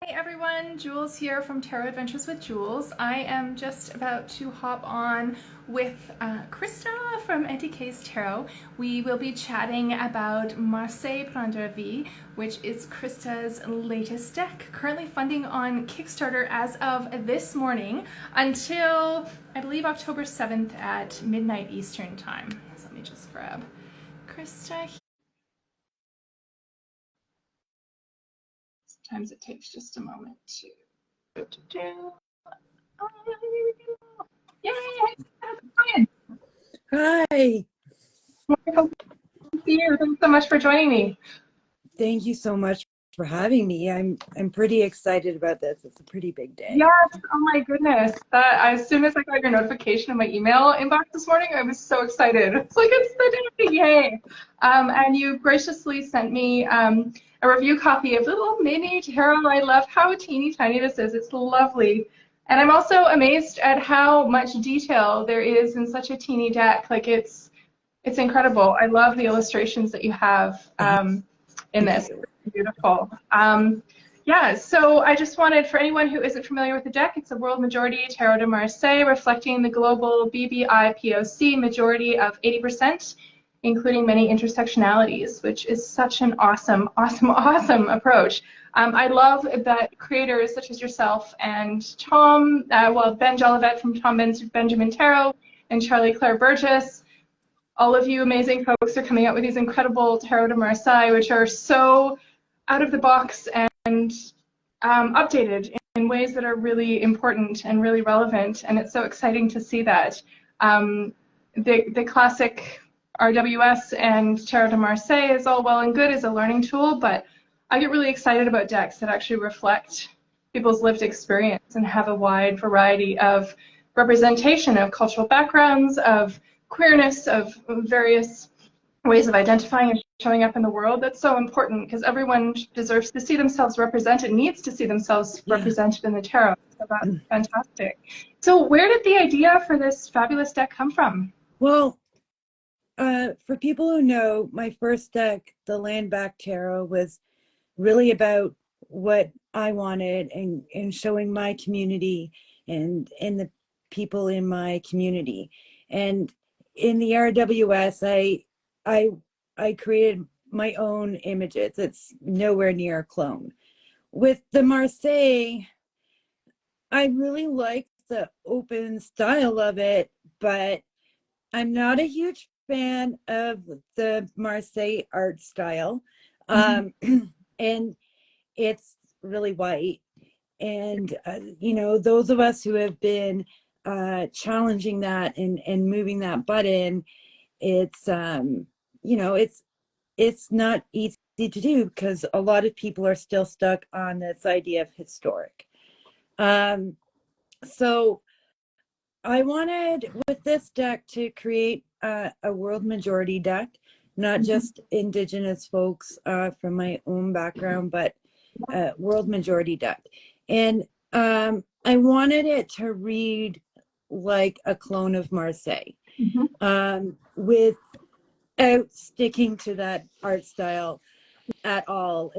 Hey everyone, Jules here from Tarot Adventures with Jules. I am just about to hop on with Krista from NTK's Tarot. We will be chatting about Marseille Prendre Vie, which is Krista's latest deck, currently funding on Kickstarter as of this morning until, I believe, October 7th at midnight Eastern time. So let me just grab Krista here. Sometimes it takes just a moment to do. Oh, here we go. Yay! How's it going? Hi. Wonderful to see you. Thanks so much for joining me. Thank you so much for having me. I'm pretty excited about this. It's a pretty big day. Yes. Oh my goodness. As soon as I got your notification in my email inbox this morning, I was so excited. It's like it's the day. Yay! And you graciously sent me a review copy of little mini tarot. I love how teeny tiny this is. It's lovely. And I'm also amazed at how much detail there is in such a teeny deck. Like it's incredible. I love the illustrations that you have in this. It's beautiful. Yeah, so I just wanted, for anyone who isn't familiar with the deck, it's a World Majority Tarot de Marseille, reflecting the global BBIPOC majority of 80%, including many intersectionalities, which is such an awesome, awesome, awesome approach. I love that creators such as yourself and Tom, Ben Jolivet from Tom Benjamin Tarot and Charlie Claire Burgess, all of you amazing folks are coming out with these incredible Tarot de Marseille, which are so out of the box and updated in ways that are really important and really relevant, and it's so exciting to see that. The classic RWS and Tarot de Marseille is all well and good as a learning tool, but I get really excited about decks that actually reflect people's lived experience and have a wide variety of representation of cultural backgrounds, of queerness, of various ways of identifying and showing up in the world. That's so important because everyone deserves to see themselves represented, needs to see themselves represented in the tarot. So that's fantastic. So where did the idea for this fabulous deck come from? Well, for people who know, my first deck, the Land Back Tarot, was really about what I wanted and showing my community and the people in my community. And in the RWS, I created my own images. It's nowhere near a clone. With the Marseille, I really like the open style of it, but I'm not a huge fan of the Marseille art style. And it's really white. And, you know, those of us who have been challenging that and moving that button, it's, you know, it's not easy to do because a lot of people are still stuck on this idea of historic. So I wanted with this deck to create a world majority deck, not just Indigenous folks from my own background, but world majority deck. And I wanted it to read like a clone of Marseille, without sticking to that art style at all.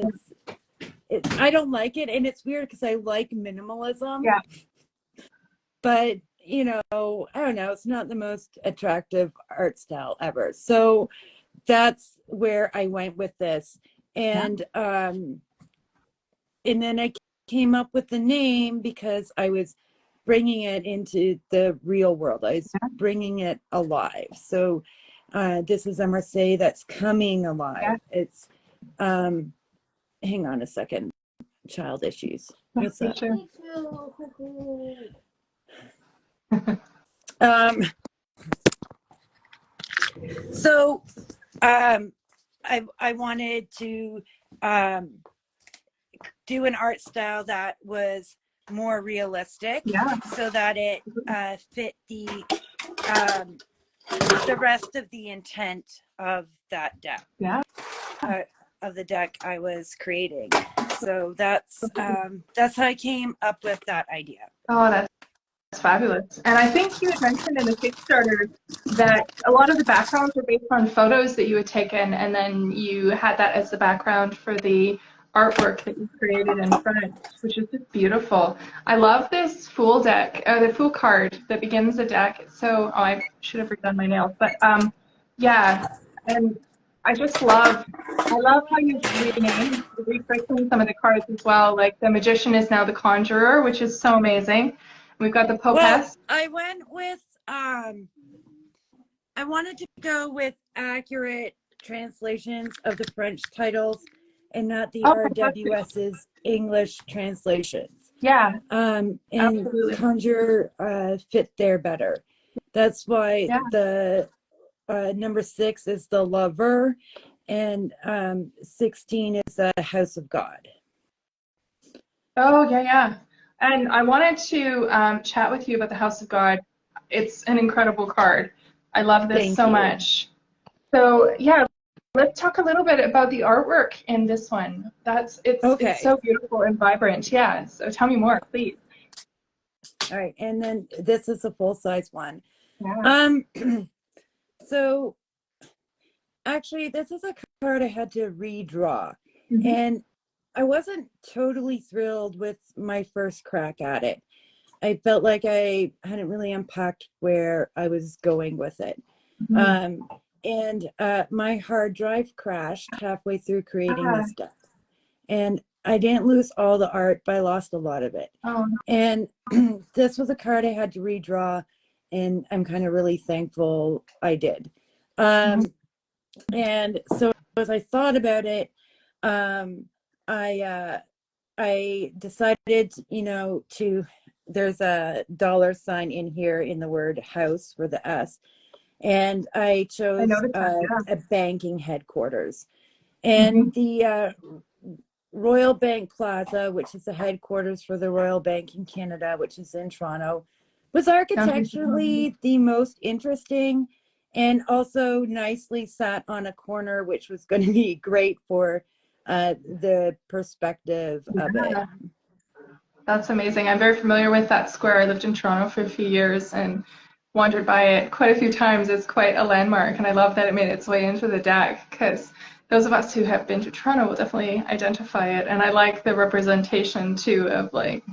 I don't like it, and it's weird because I like minimalism. Yeah. But you know, I don't know, it's not the most attractive art style ever. So that's where I went with this. And then I came up with the name because I was bringing it into the real world. I was bringing it alive. So this is a Marseille that's coming alive. It's, hang on a second, child issues. What's that? So I wanted to do an art style that was more realistic, so that it fit the rest of the intent of that deck, of the deck I was creating. So that's how I came up with that idea. Oh, that's fabulous. And I think you had mentioned in the Kickstarter that a lot of the backgrounds were based on photos that you had taken, and then you had that as the background for the artwork that you created in front, which is just beautiful. I love this Fool deck, the Fool card that begins the deck. It's so, oh, I should have redone my nails, but yeah, and I love how you've refixing some of the cards as well. Like the Magician is now the Conjurer, which is so amazing. We've got the Well, Popess. I went with I wanted to go with accurate translations of the French titles and not the Oh, fantastic. RWS's English translations. Yeah, And absolutely. Conjure fit there better. That's why Yeah. the number 6 is the Lover, and 16 is the House of God. Oh, yeah, yeah. And I wanted to chat with you about the House of God. It's an incredible card. I love this Thank so you. much. So, yeah, let's talk a little bit about the artwork in this one. It's Okay. so beautiful and vibrant. Yeah. So tell me more, please. All right. And then this is a full-size one. Yeah. So actually, this is a card I had to redraw. Mhm. And I wasn't totally thrilled with my first crack at it. I felt like I hadn't really unpacked where I was going with it. Mhm. And my hard drive crashed halfway through creating Ah, this deck. And I didn't lose all the art, but I lost a lot of it. oh, no. And this was a card I had to redraw, and I'm kind of really thankful I did. Mhm. And so as I thought about it, um, I decided, there's a $sign in here in the word house for the S, and I I chose noticed that. Yeah. a banking headquarters. Mhm. And the Royal Bank Plaza, which is the headquarters for the Royal Bank in Canada, which is in Toronto, was architecturally the most interesting, and also nicely sat on a corner, which was going to be great for the perspective of it. Yeah. That's amazing. I'm very familiar with that square. I lived in Toronto for a few years and wandered by it quite a few times. It's quite a landmark, and I love that it made its way into the deck because those of us who have been to Toronto will definitely identify it. And I like the representation too of like,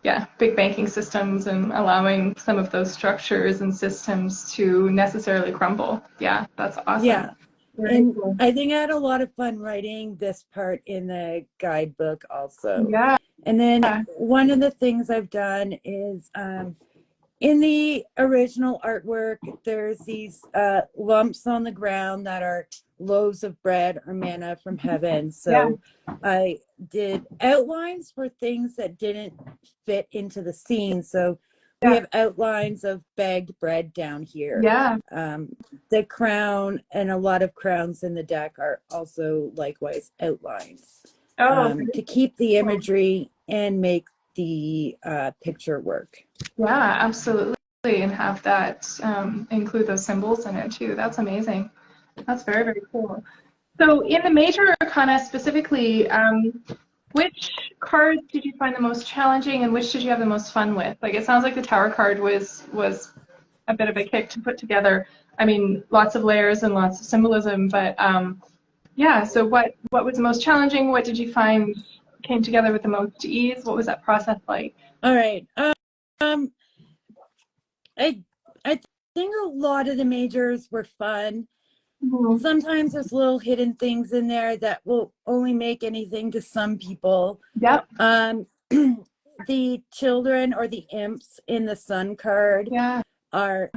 yeah, big banking systems and allowing some of those structures and systems to necessarily crumble. Yeah, that's awesome. Yeah. Very And cool. I think I had a lot of fun writing this part in the guidebook also. Yeah. And then one of the things I've done is in the original artwork, there's these lumps on the ground that are loaves of bread or manna from heaven. Yeah. So I did outlines for things that didn't fit into the scene. So we Yeah. have outlines of bagged bread down here. Yeah. The crown and a lot of crowns in the deck are also likewise outlines Oh, very to keep the cool. imagery and make the picture work. Yeah, absolutely. And have that include those symbols in it too. That's amazing. That's very, very cool. So in the major arcana specifically, which cards did you find the most challenging and which did you have the most fun with? Like it sounds like the tower card was a bit of a kick to put together. I mean, lots of layers and lots of symbolism, but yeah, so what was the most challenging? What did you find came together with the most ease? What was that process like? All right. Um, I I think a lot of the majors were fun. Mhm. Sometimes there's little hidden things in there that will only make anything to some people. Yep. The children or the imps in the sun card Yeah. are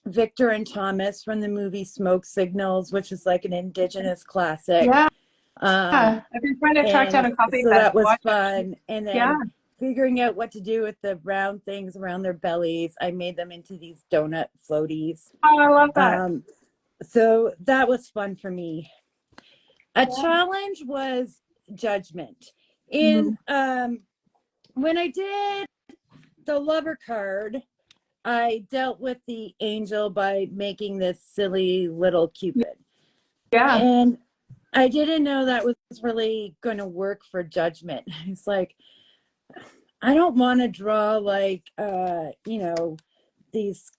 Victor and Thomas from the movie Smoke Signals, which is like an indigenous classic. Yeah. Um, I've been trying to track down and a copy of so that that to was watch actually. fun. And Yeah. then figuring out what to do with the round things around their bellies, I made them into these donut floaties. Oh, I love that. So that was fun for me. A Yeah. challenge was judgment. In Mhm. when I did the lover card, I dealt with the angel by making this silly little Cupid. Yeah. And I didn't know that was really going to work for judgment. It's like, I don't want to draw like, these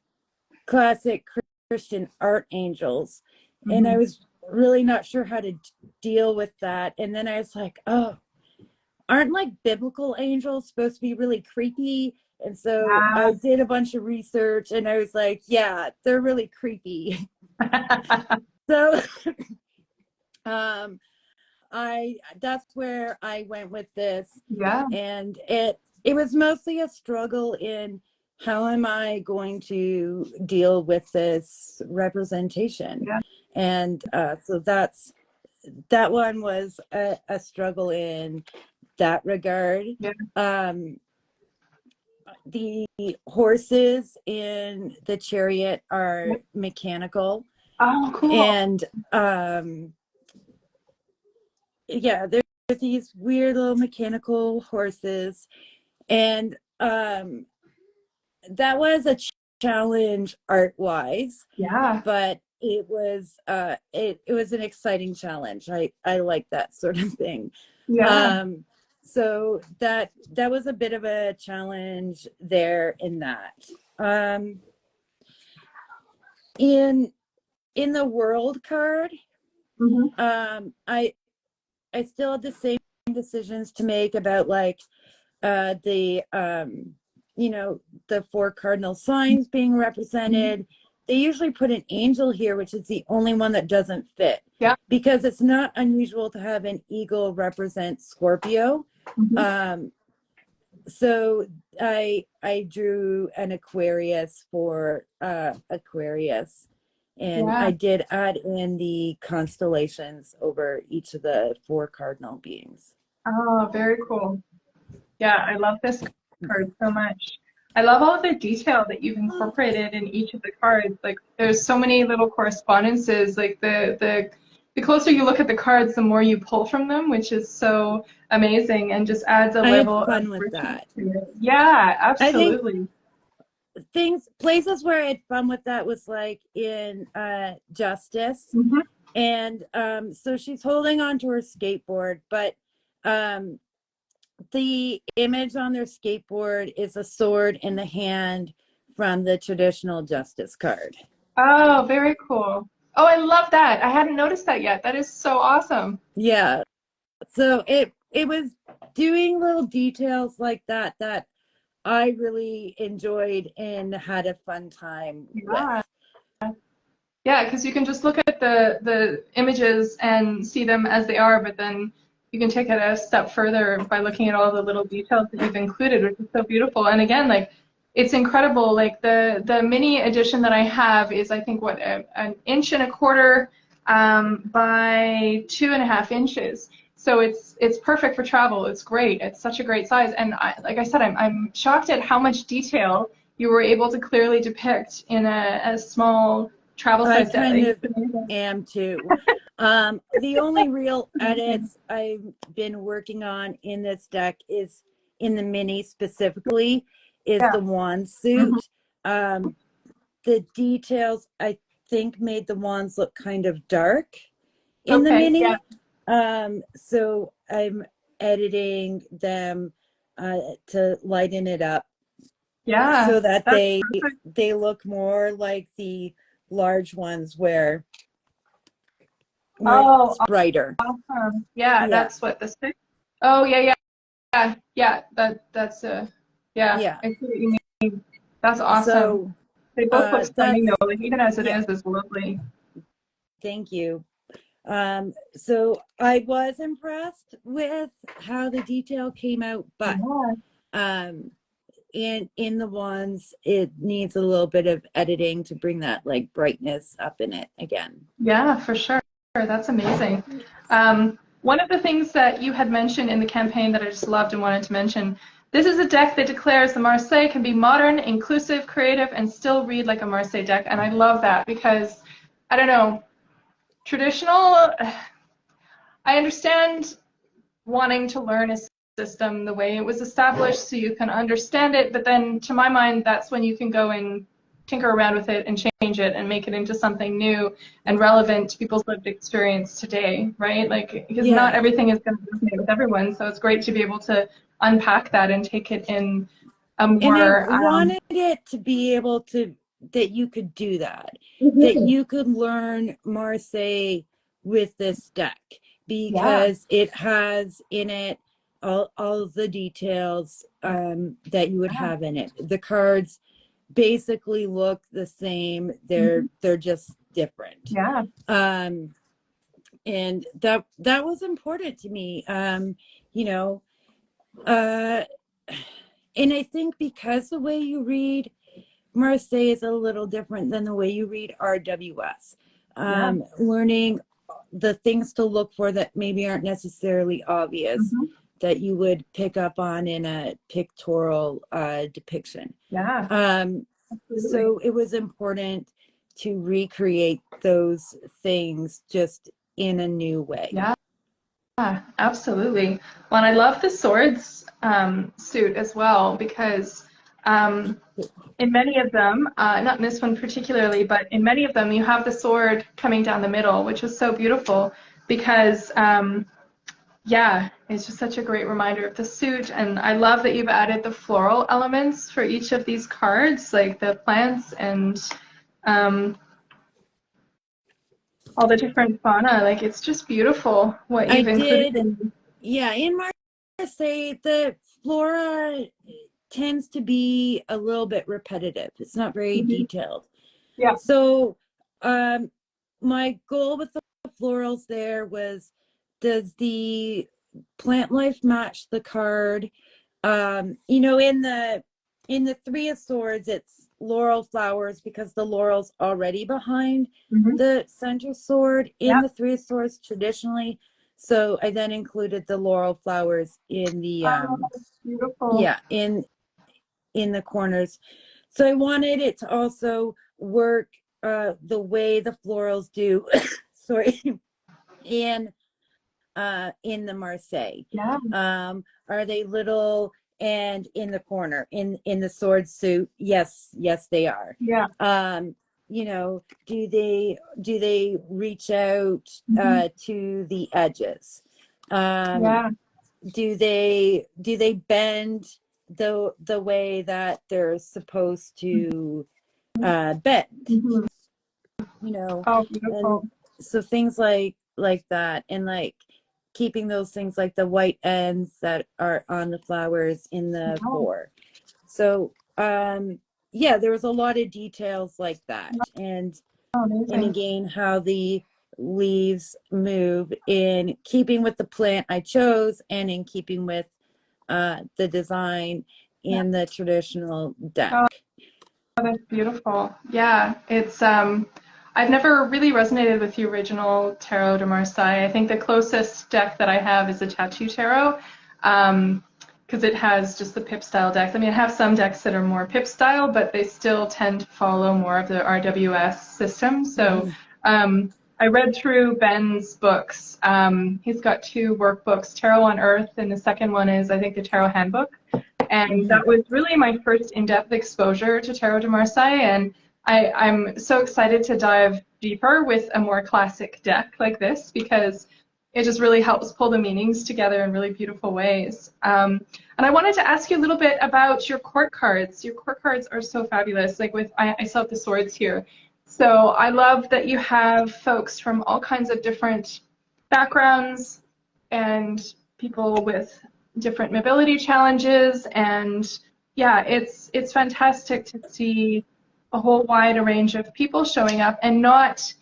classic Christian art angels. And I Mhm. was really not sure how to deal with that. And then I was like, oh, aren't like biblical angels supposed to be really creepy? And so I did a bunch of research and I was like, yeah, they're really creepy. So that's where I went with this. Yeah. And it was mostly a struggle in how am I going to deal with this representation? Yeah. And so that one was a struggle in that regard. Yeah. The horses in the chariot are mechanical. Oh, cool. And yeah, there's these weird little mechanical horses. And that was a challenge art-wise. Yeah. But it was it was an exciting challenge. I like that sort of thing. Yeah. So that was a bit of a challenge there in that. In the world card, I still had the same decisions to make about like the the 4 cardinal signs being represented. They usually put an angel here, which is the only one that doesn't fit. Yeah. Because it's not unusual to have an eagle represent Scorpio. So I drew an Aquarius for Aquarius. And I did add in the constellations over each of the 4 cardinal beings. Oh, very cool. Yeah, I love this card so much. I love all of the detail that you've incorporated in each of the cards. Like, there's so many little correspondences. Like the closer you look at the cards, the more you pull from them, which is so amazing and just adds a level of fun with that. Yeah, absolutely. Places where I had fun with that was like in Justice. And so she's holding onto her skateboard, but the image on their skateboard is a sword in the hand from the traditional Justice card. Oh, very cool. Oh, I love that. I hadn't noticed that yet. That is so awesome. Yeah. So it was doing little details like that that I really enjoyed and had a fun time with. Yeah, because you can just look at the images and see them as they are, but then you can take it a step further by looking at all the little details that you've included, which is so beautiful. And again, like, it's incredible. Like the mini edition that I have is, I think, what, an inch and a quarter by 2.5 inches. So it's perfect for travel. It's great. It's such a great size. And like I said, I'm shocked at how much detail you were able to clearly depict in a small travel size. I kind of am too. The only real edits I've been working on in this deck is in the mini specifically is the wand suit. The details I think made the wands look kind of dark in the mini. So I'm editing them to lighten it up. So that they look more like the large ones where it's brighter. Awesome. Yeah, that's what this is. Oh, yeah. That's yeah. I see what you mean. That's awesome. So, they both look stunning though. Like, even as it is lovely. Thank you. So I was impressed with how the detail came out, but in the wands, it needs a little bit of editing to bring that like brightness up in it again. Yeah, for sure. That's amazing. One of the things that you had mentioned in the campaign that I just loved and wanted to mention, this is a deck that declares the Marseille can be modern, inclusive, creative, and still read like a Marseille deck. And I love that because, I don't know, traditional, I understand wanting to learn a system the way it was established so you can understand it, but then to my mind, that's when you can go and tinker around with it and change it and make it into something new and relevant to people's lived experience today, right? Like, because not everything is going to resonate with everyone, so it's great to be able to unpack that and take it in a more... And I wanted it to be able to, that you could do that, that you could learn Marseille with this deck because it has in it all of the details that you would have in it. The cards basically look the same. They're just different. Yeah. And that was important to me. You know, and I think because the way you read Marseille is a little different than the way you read RWS. Learning the things to look for that maybe aren't necessarily obvious that you would pick up on in a pictorial depiction. So it was important to recreate those things just in a new way. Yeah, absolutely. Well, and I love the swords suit as well because in many of them, not in this one particularly, but in many of them, you have the sword coming down the middle, which is so beautiful because, yeah, it's just such a great reminder of the suit. And I love that you've added the floral elements for each of these cards, like the plants and all the different fauna. Like, it's just beautiful what you've included in. Yeah, in Marseille, the flora tends to be a little bit repetitive. It's not very detailed. Yeah. So my goal with the florals there was, does the plant life match the card? You know, in the Three of Swords, it's laurel flowers because the laurel's already behind the center sword in the Three of Swords traditionally. So I then included the laurel flowers in the beautiful. Yeah, in the corners. So I wanted it to also work the way the florals do sorry, in the Marseille. Are they little and in the corner in the sword suit? Yes, they are. You know, do they reach out to the edges? Do they bend the way that they're supposed to bend? You know, and so things like that, and like keeping those things like the white ends that are on the flowers in the core. So yeah, there was a lot of details like that, and again, how the leaves move in keeping with the plant I chose and in keeping with the design in the traditional deck. Oh, that's beautiful. Yeah, it's I've never really resonated with the original Tarot de Marseille. I think the closest deck that I have is a Tattoo Tarot, because it has just the pip style decks. I mean, I have some decks that are more pip style, but they still tend to follow more of the RWS system. So I read through Ben's books. He's got 2 workbooks, Tarot on Earth, and the second one is, I think, the Tarot Handbook. And that was really my first in-depth exposure to Tarot de Marseille, and I'm so excited to dive deeper with a more classic deck like this because it just really helps pull the meanings together in really beautiful ways. And I wanted to ask you a little bit about your court cards. Your court cards are so fabulous. Like I still have the swords here. So I love that you have folks from all kinds of different backgrounds and people with different mobility challenges, and yeah, it's fantastic to see a whole wide range of people showing up, and not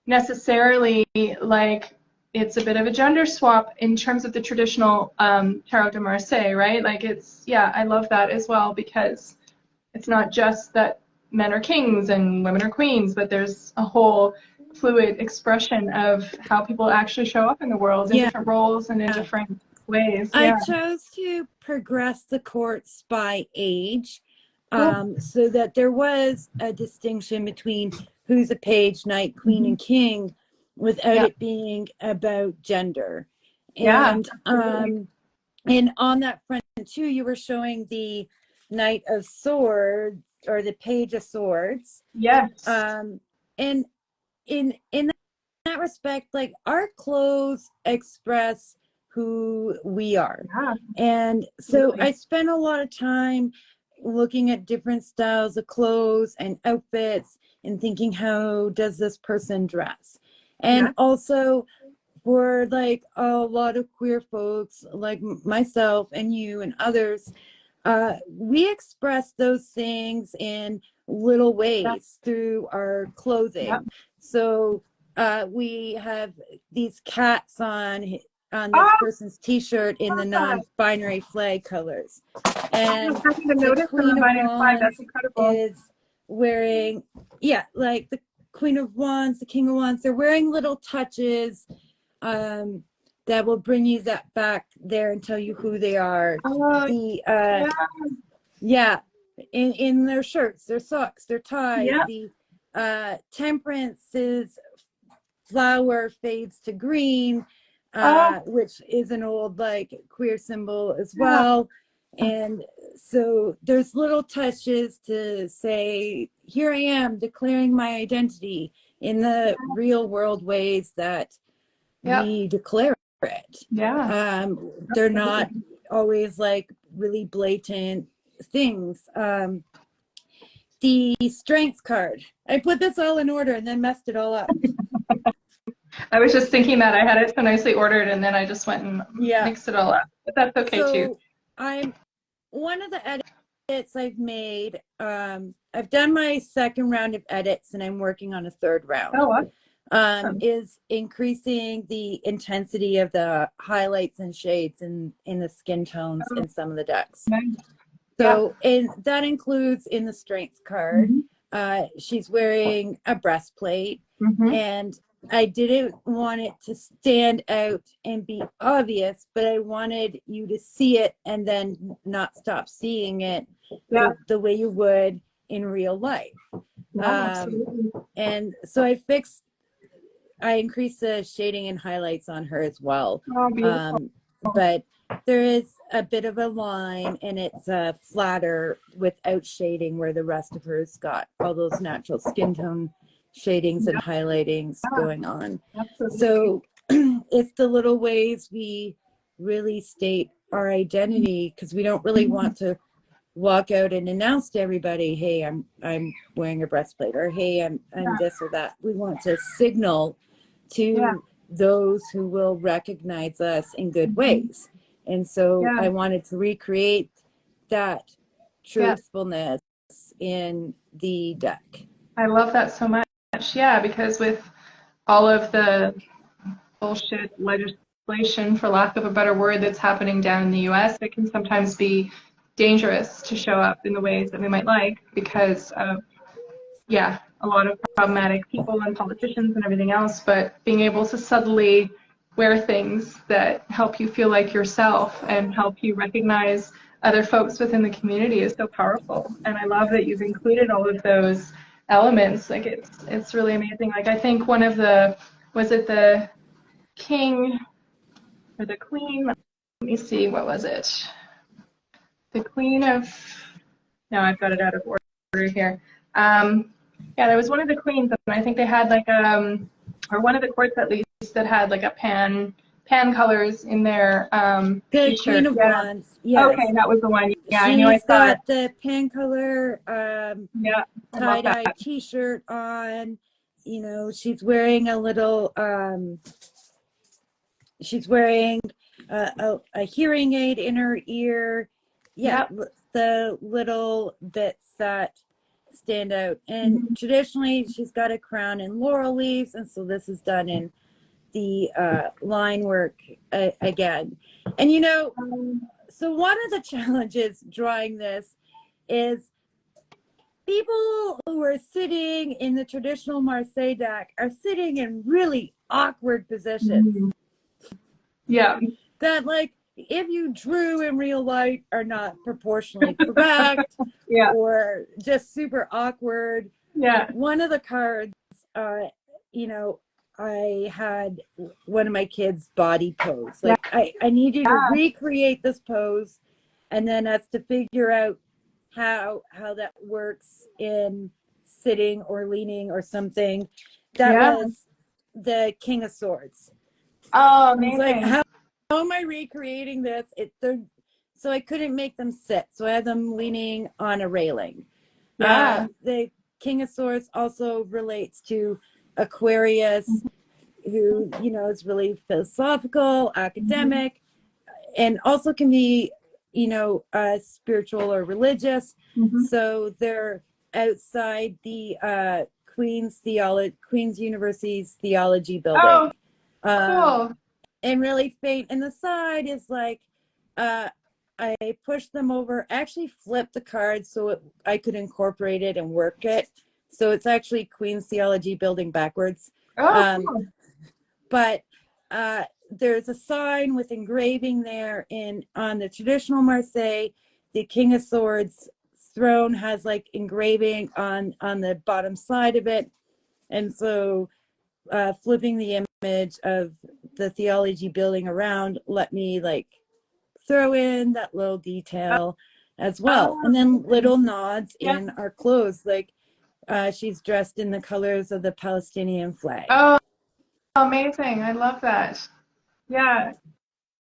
necessarily like it's a bit of a gender swap in terms of the traditional Tarot de Marseille, right? Like it's, yeah, I love that as well because it's not just that men are kings and women are queens, but there's a whole fluid expression of how people actually show up in the world in different roles and in different ways. I chose to progress the courts by age, so that there was a distinction between who's a page, knight, queen, and king, without it being about gender. And and on that front too, you were showing the Knight of Swords or the Page of Swords. And in that respect, like our clothes express who we are. And so I spent a lot of time looking at different styles of clothes and outfits and thinking, how does this person dress? And Yeah. also for like a lot of queer folks like myself and you and others, we express those things in little Yeah. ways through our Yeah. clothing. So we have these cats on this Oh, person's t-shirt in the God. non-binary flag colors. I And haven't even the noticed the Queen of non-binary flag. That's Wands incredible. is wearing, yeah, like the Queen of Wands, the King of Wands, they're wearing little touches that will bring you that back there and tell you who they are. Oh, The yeah. yeah, in their shirts, their socks, their ties. Yeah. The Temperance's flower fades to green, Oh, which is an old like queer symbol as yeah. well. And so there's little touches to say, here I am declaring my identity in the real world ways that Yeah. we declare it. Yeah. They're not Absolutely. always like really blatant things. The strengths card. I put this all in order and then messed it all up. I was just thinking that I had it so nicely ordered and then I just went and Yeah. mixed it all up. But that's okay too. So I'm one of the edits I've made. I've done my second round of edits and I'm working on a third round. Oh, awesome. Is increasing the intensity of the highlights and shades in the skin tones in some of the decks. Nice. So that includes in the strengths card, she's wearing a breastplate, and I didn't want it to stand out and be obvious, but I wanted you to see it and then not stop seeing it the way you would in real life. And so I increased the shading and highlights on her as well. Oh, beautiful. But there is a bit of a line and it's flatter without shading where the rest of her's got all those natural skin tone shadings and highlightings going on. Absolutely. So it's the little ways we really state our identity because we don't really want to walk out and announce to everybody, hey, I'm wearing a breastplate, or hey, I'm this or that. We want to signal to those who will recognize us in good ways. And so I wanted to recreate that truthfulness in the deck. I love that so much. Yeah, because with all of the bullshit legislation, for lack of a better word, that's happening down in the US, it can sometimes be dangerous to show up in the ways that we might like because of, a lot of problematic people and politicians and everything else. But being able to subtly wear things that help you feel like yourself and help you recognize other folks within the community is so powerful. And I love that you've included all of those elements. Like it's really amazing. Like I think one of the, was it the king or the queen? Let me see, what was it? The queen of, no, I've got it out of order here. There was one of the queens, and I think they had like or one of the courts at least that had like a pan colors in their the t-shirt. Queen of Wands. Yes. Okay, that was the one. Yeah, I She's knew I saw got it. the pan color tie-dye t-shirt on. You know, she's wearing a little she's wearing a hearing aid in her ear. The little bits that stand out. And traditionally she's got a crown and laurel leaves, and so this is done in the line work again. And you know, so one of the challenges drawing this is people who are sitting in the traditional Marseille deck are sitting in really awkward positions. That, like, if you drew in real life, are not proportionally correct or just super awkward. One of the cards, you know, I had one of my kids body pose. Like, I need you to recreate this pose, and then us to figure out how that works in sitting or leaning or something. That was the King of Swords. Oh, amazing. It's like, amazing. how am I recreating this? So I couldn't make them sit. So I had them leaning on a railing. The King of Swords also relates to Aquarius, who, you know, is really philosophical, academic, and also can be, you know, spiritual or religious. Mm-hmm. So they're outside the Queen's University's theology building. Oh, cool. And really faint. And the side is like, I pushed them over, actually flipped the card so I could incorporate it and work it. So it's actually Queen's Theology Building backwards. Oh, cool. But there's a sign with engraving there on the traditional Marseille. The King of Swords throne has like engraving on the bottom side of it. And so flipping the image of the theology building around let me like throw in that little detail as well. Oh, And then little nods yeah. in our clothes, like she's dressed in the colors of the Palestinian flag. Oh, amazing. I love that. Yeah.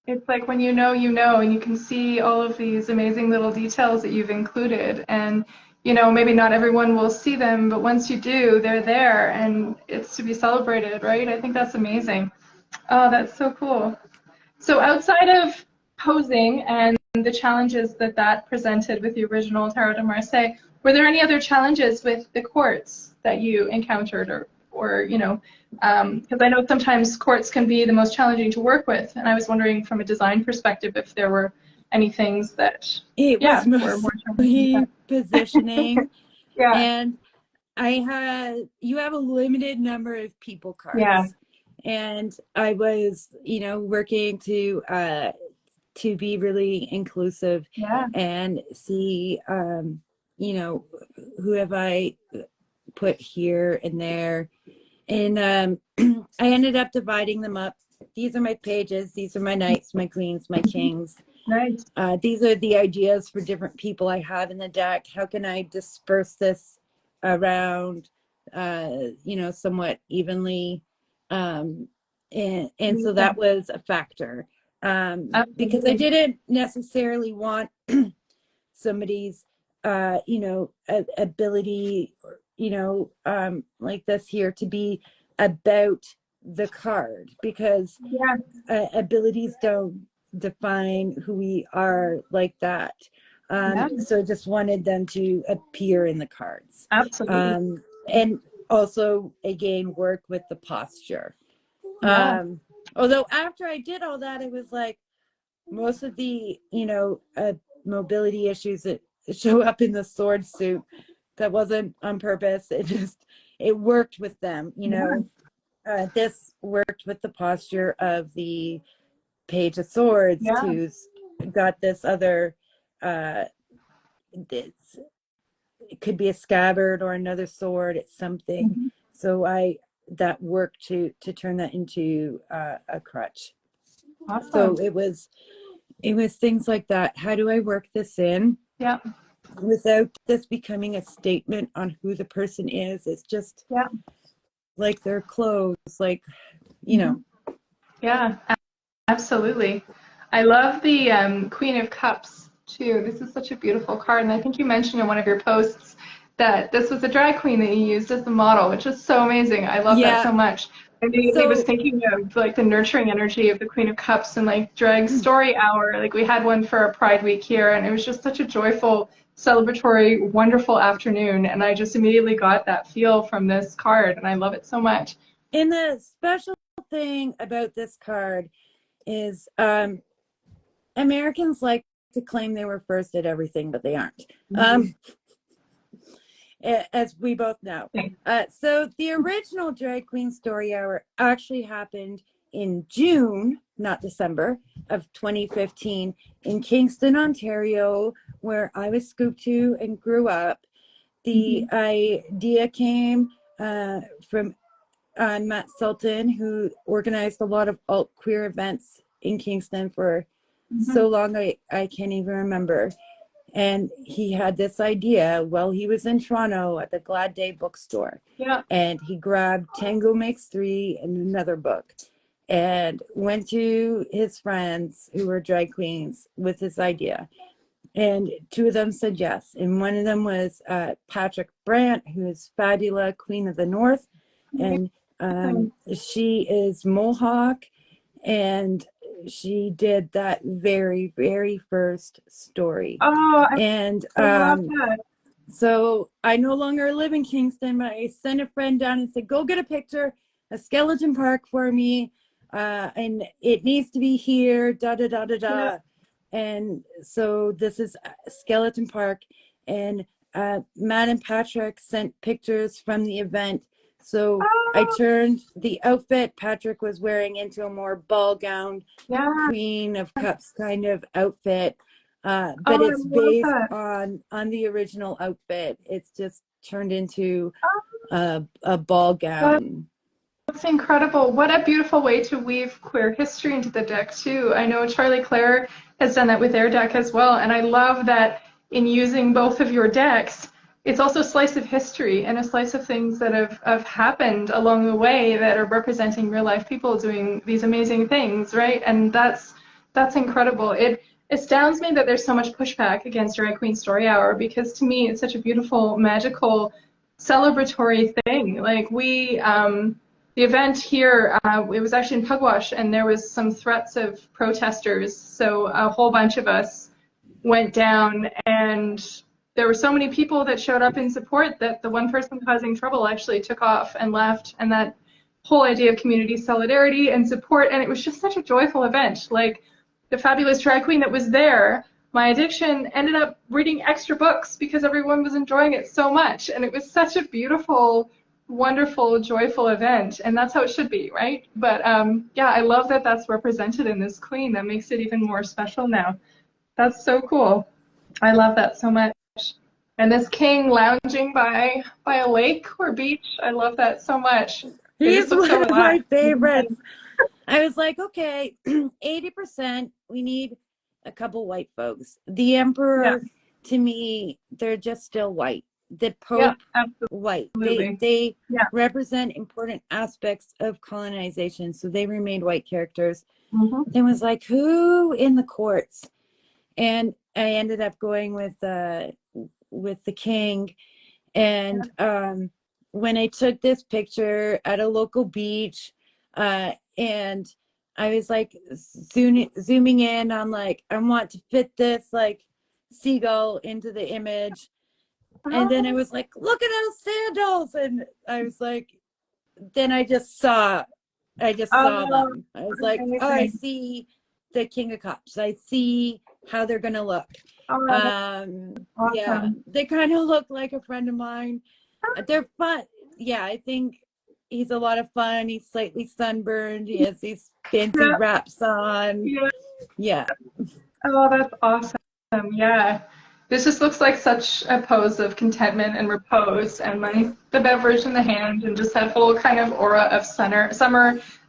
It's like when you know, and you can see all of these amazing little details that you've included. And, you know, maybe not everyone will see them, but once you do, they're there and it's to be celebrated, right? I think that's amazing. Oh, that's so cool. So outside of posing and the challenges that that presented with the original Tarot de Marseille, were there any other challenges with the quartz that you encountered, or you know, because I know sometimes quartz can be the most challenging to work with, and I was wondering from a design perspective if there were any things that, It yeah, was were more challenging. mostly positioning, Yeah, and you have a limited number of people yeah, cards, and I was, you know, working to be really inclusive yeah. and see, you know, who have I put here and there. And I ended up dividing them up. These are my pages. These are my knights, my queens, my kings. Nice. These are the ideas for different people I have in the deck. How can I disperse this around, you know, somewhat evenly? And so that was a factor, because I Absolutely. didn't necessarily want somebody's, you know, ability, you know, like this here to be about the card, because Yeah, abilities don't define who we are like that. yeah, So I just wanted them to appear in the cards. absolutely. And also, again, work with the posture. Yeah, Although after I did all that, it was like most of the, you know, mobility issues that show up in the sword suit, that wasn't on purpose. It worked with them, you yeah, know. This worked with the posture of the Page of Swords, yeah. who's got this other, this, it could be a scabbard or another sword. It's something. Mhm. So that worked to turn that into a crutch. So Awesome. it was things like that. How do I work this in Yeah, without this becoming a statement on who the person is? It's just yeah. like their clothes, like, you Mhm. know. Yeah, absolutely. I love the Queen of Cups too. This is such a beautiful card, and I think you mentioned in one of your posts that this was a drag queen that you used as the model, which is so amazing. I love that Yeah. so much. I immediately was So thinking of like the nurturing energy of the Queen of Cups and like drag story hour. Like we had one for a Pride Week here, and it was just such a joyful, celebratory, wonderful afternoon. And I just immediately got that feel from this card, and I love it so much. and the special thing about this card is Americans like to claim they were first at everything, but they aren't. As we both know. So the original Drag Queen Story Hour actually happened in June, not December, of 2015 in Kingston, Ontario, where I was scooped to and grew up. The idea came from Matt Sultan, who organized a lot of alt queer events in Kingston for so long I can't even remember. And he had this idea while he was in Toronto at the Glad Day bookstore. Yeah. And he grabbed Tango Makes Three and another book and went to his friends who were drag queens with this idea. And two of them said yes. And one of them was Patrick Brandt, who is Fabula Queen of the North. And She is Mohawk, and she did that very, very first story. Oh, And I love that. so I no longer live in Kingston, but I sent a friend down and said, go get a picture of Skeleton Park for me. And it needs to be here, da da da da da. Yeah. And so this is Skeleton Park. And Matt and Patrick sent pictures from the event. So I Oh, turned the outfit Patrick was wearing into a more ball gown, yeah. Queen of Cups kind of outfit. But Oh, I it's love based that. on the original outfit. It's just turned into Oh, a ball gown. that's incredible. What a beautiful way to weave queer history into the deck, too. I know Charlie Claire has done that with their deck as well. And I love that in using both of your decks, it's also a slice of history and a slice of things that have happened along the way that are representing real life people doing these amazing things, right? And that's incredible. It astounds me that there's so much pushback against Drag Queen Story Hour because to me it's such a beautiful, magical, celebratory thing. Like the event here, it was actually in Pugwash, and there was some threats of protesters. So a whole bunch of us went down, and there were so many people that showed up in support that the one person causing trouble actually took off and left. And that whole idea of community solidarity and support, and it was just such a joyful event. Like the fabulous drag queen that was there, my addiction ended up reading extra books because everyone was enjoying it so much, and it was such a beautiful, wonderful, joyful event, and that's how it should be, right? But yeah, I love that that's represented in this queen. That makes it even more special now. That's so cool. I love that so much. And this king lounging by a lake or beach, I love that so much. He's one of my favorites. I was like, okay, 80%, we need a couple white folks. The emperor, to me, they're just still white. The Pope, white. They represent important aspects of colonization, so they remained white characters. Then was like, who in the courts? And I ended up going with the king. And when I took this picture at a local beach, and I was like zooming in on like, I want to fit this like seagull into the image. And then I was like, look at those sandals. And I was like, then I just saw them. I was like, oh, I see the King of Cups. I see how they're going to look. Awesome. Yeah, they kind of look like a friend of mine. They're fun. Yeah, I think he's a lot of fun. He's slightly sunburned. He has these fancy wraps on. Yeah. Oh, that's awesome. Yeah. This just looks like such a pose of contentment and repose, and the beverage in the hand, and just that whole kind of aura of summer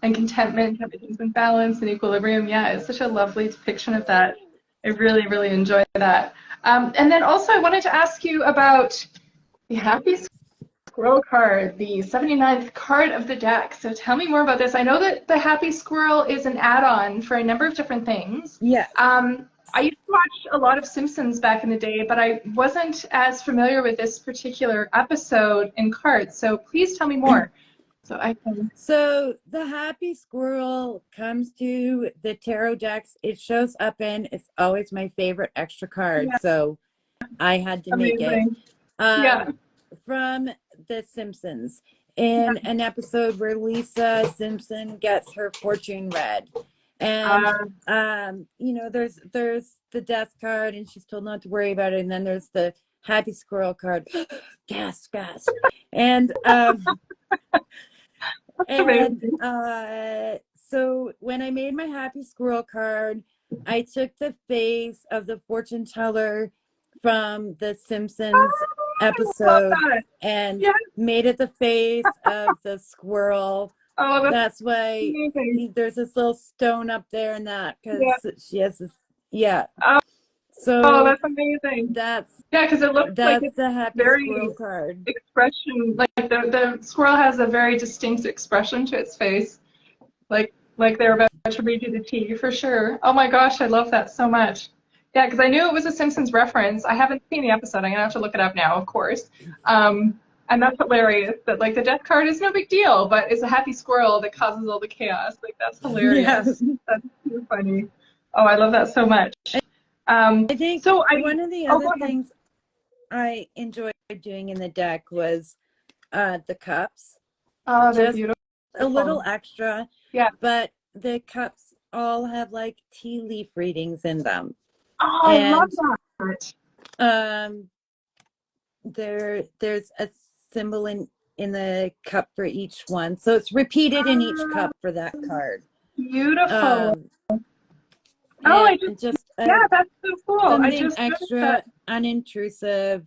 and contentment. Everything's in balance and equilibrium. Yeah, it's such a lovely depiction of that. I really, really enjoy that. And then also I wanted to ask you about the Happy Squirrel card, the 79th card of the deck. So tell me more about this. I know that the Happy Squirrel is an add-on for a number of different things. Yeah. I used to watch a lot of Simpsons back in the day, but I wasn't as familiar with this particular episode and card. So please tell me more. So the Happy Squirrel comes to the tarot decks. It shows up in, it's always my favorite extra card. So I had to make it. From The Simpsons, in an episode where Lisa Simpson gets her fortune read. And you know, there's the death card, and she's told not to worry about it. And then there's the Happy Squirrel card. Gasp. And so when I made my Happy Squirrel card, I took the face of the fortune teller from the Simpsons episode and made it the face of the squirrel. Oh, that's why there's this little stone up there and that, because she has this, So that's amazing. Because it looks like it's the Happy Squirrel card. Expression, like the squirrel has a very distinct expression to its face, like they're about to read you the tea for sure. Oh my gosh, I love that so much. Yeah, because I knew it was a Simpsons reference. I haven't seen the episode. I'm gonna have to look it up now, of course. And that's hilarious that like the death card is no big deal, but it's a happy squirrel that causes all the chaos. Like that's Yeah. hilarious. That's too funny. Oh, I love that so much. I think So one of the oh, other go ahead. things I enjoyed doing in the deck was the cups. Oh, they're Just beautiful. a little extra, Yeah. but the cups all have like tea leaf readings in them. Oh, I love And that. there's a symbol in the cup for each one. So it's repeated in each cup for that card. Beautiful. Um, Oh, and I just, just yeah, that's so cool. I something just noticed that. extra unintrusive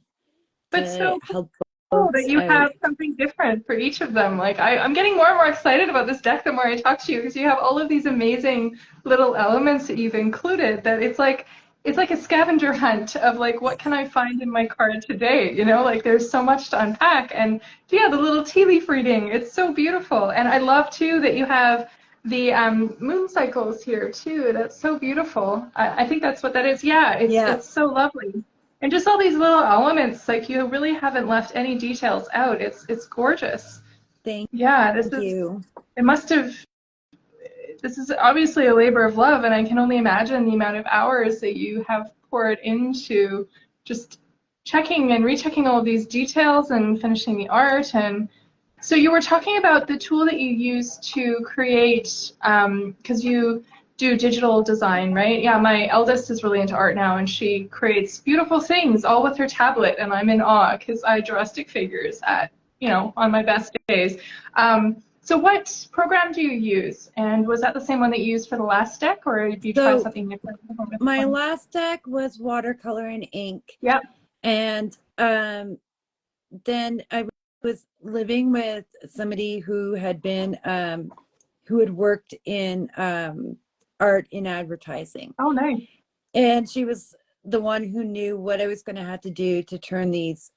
But to so help cool that folks you out. have something different for each of them. Like I'm getting more and more excited about this deck the more I talk to you because you have all of these amazing little elements that you've included that it's like a scavenger hunt of like what can I find in my card today, you know? Like there's so much to unpack and yeah, the little tea leaf reading, it's so beautiful. And I love too that you have the moon cycles here too. That's so beautiful. I think that's what that is. Yeah, Yeah, it's so lovely. And just all these little elements, like you really haven't left any details out. It's gorgeous. thank Yeah, you. it must have, this is obviously a labor of love, and I can only imagine the amount of hours that you have poured into just checking and rechecking all of these details and finishing the art. And so you were talking about the tool that you use to create, because you do digital design, right? Yeah, my eldest is really into art now, and she creates beautiful things all with her tablet, and I'm in awe because I draw stick figures at, you know, on my best days. So what program do you use? And was that the same one that you used for the last deck, or did you try So something different with this my one? last deck was watercolor and ink. Yep. And then I was living with somebody who had been who had worked in art in advertising. Oh, nice. And she was the one who knew what I was going to have to do to turn these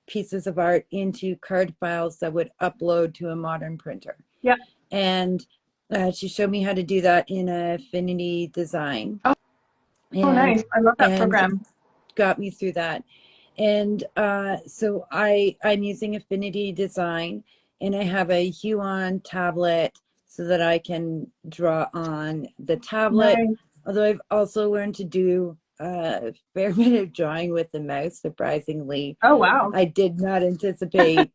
pieces of art into card files that would upload to a modern printer. Yeah. And she showed me how to do that in Affinity Design. Oh, nice. I love that And program. got me through that. And so I'm using Affinity Design, and I have a Huon tablet so that I can draw on the tablet. Nice. Although I've also learned to do a fair bit of drawing with the mouse, surprisingly. Oh, wow. I did not anticipate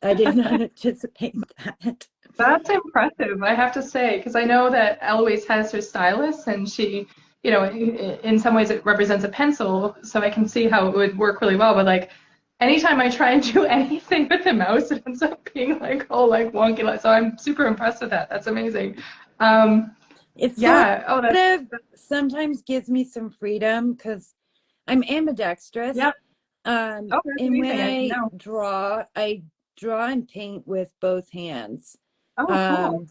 that. That's impressive, I have to say, because I know that Eloise has her stylus, and she, you know, in some ways it represents a pencil, so I can see how it would work really well. But like, anytime I try and do anything with the mouse, it ends up being like all like wonky. So I'm super impressed with that. That's amazing. It Yeah. Oh, sort of sometimes gives me some freedom because I'm ambidextrous. Yep. And Oh, that's when amazing. I didn't I know. draw and paint with both hands. Oh, cool.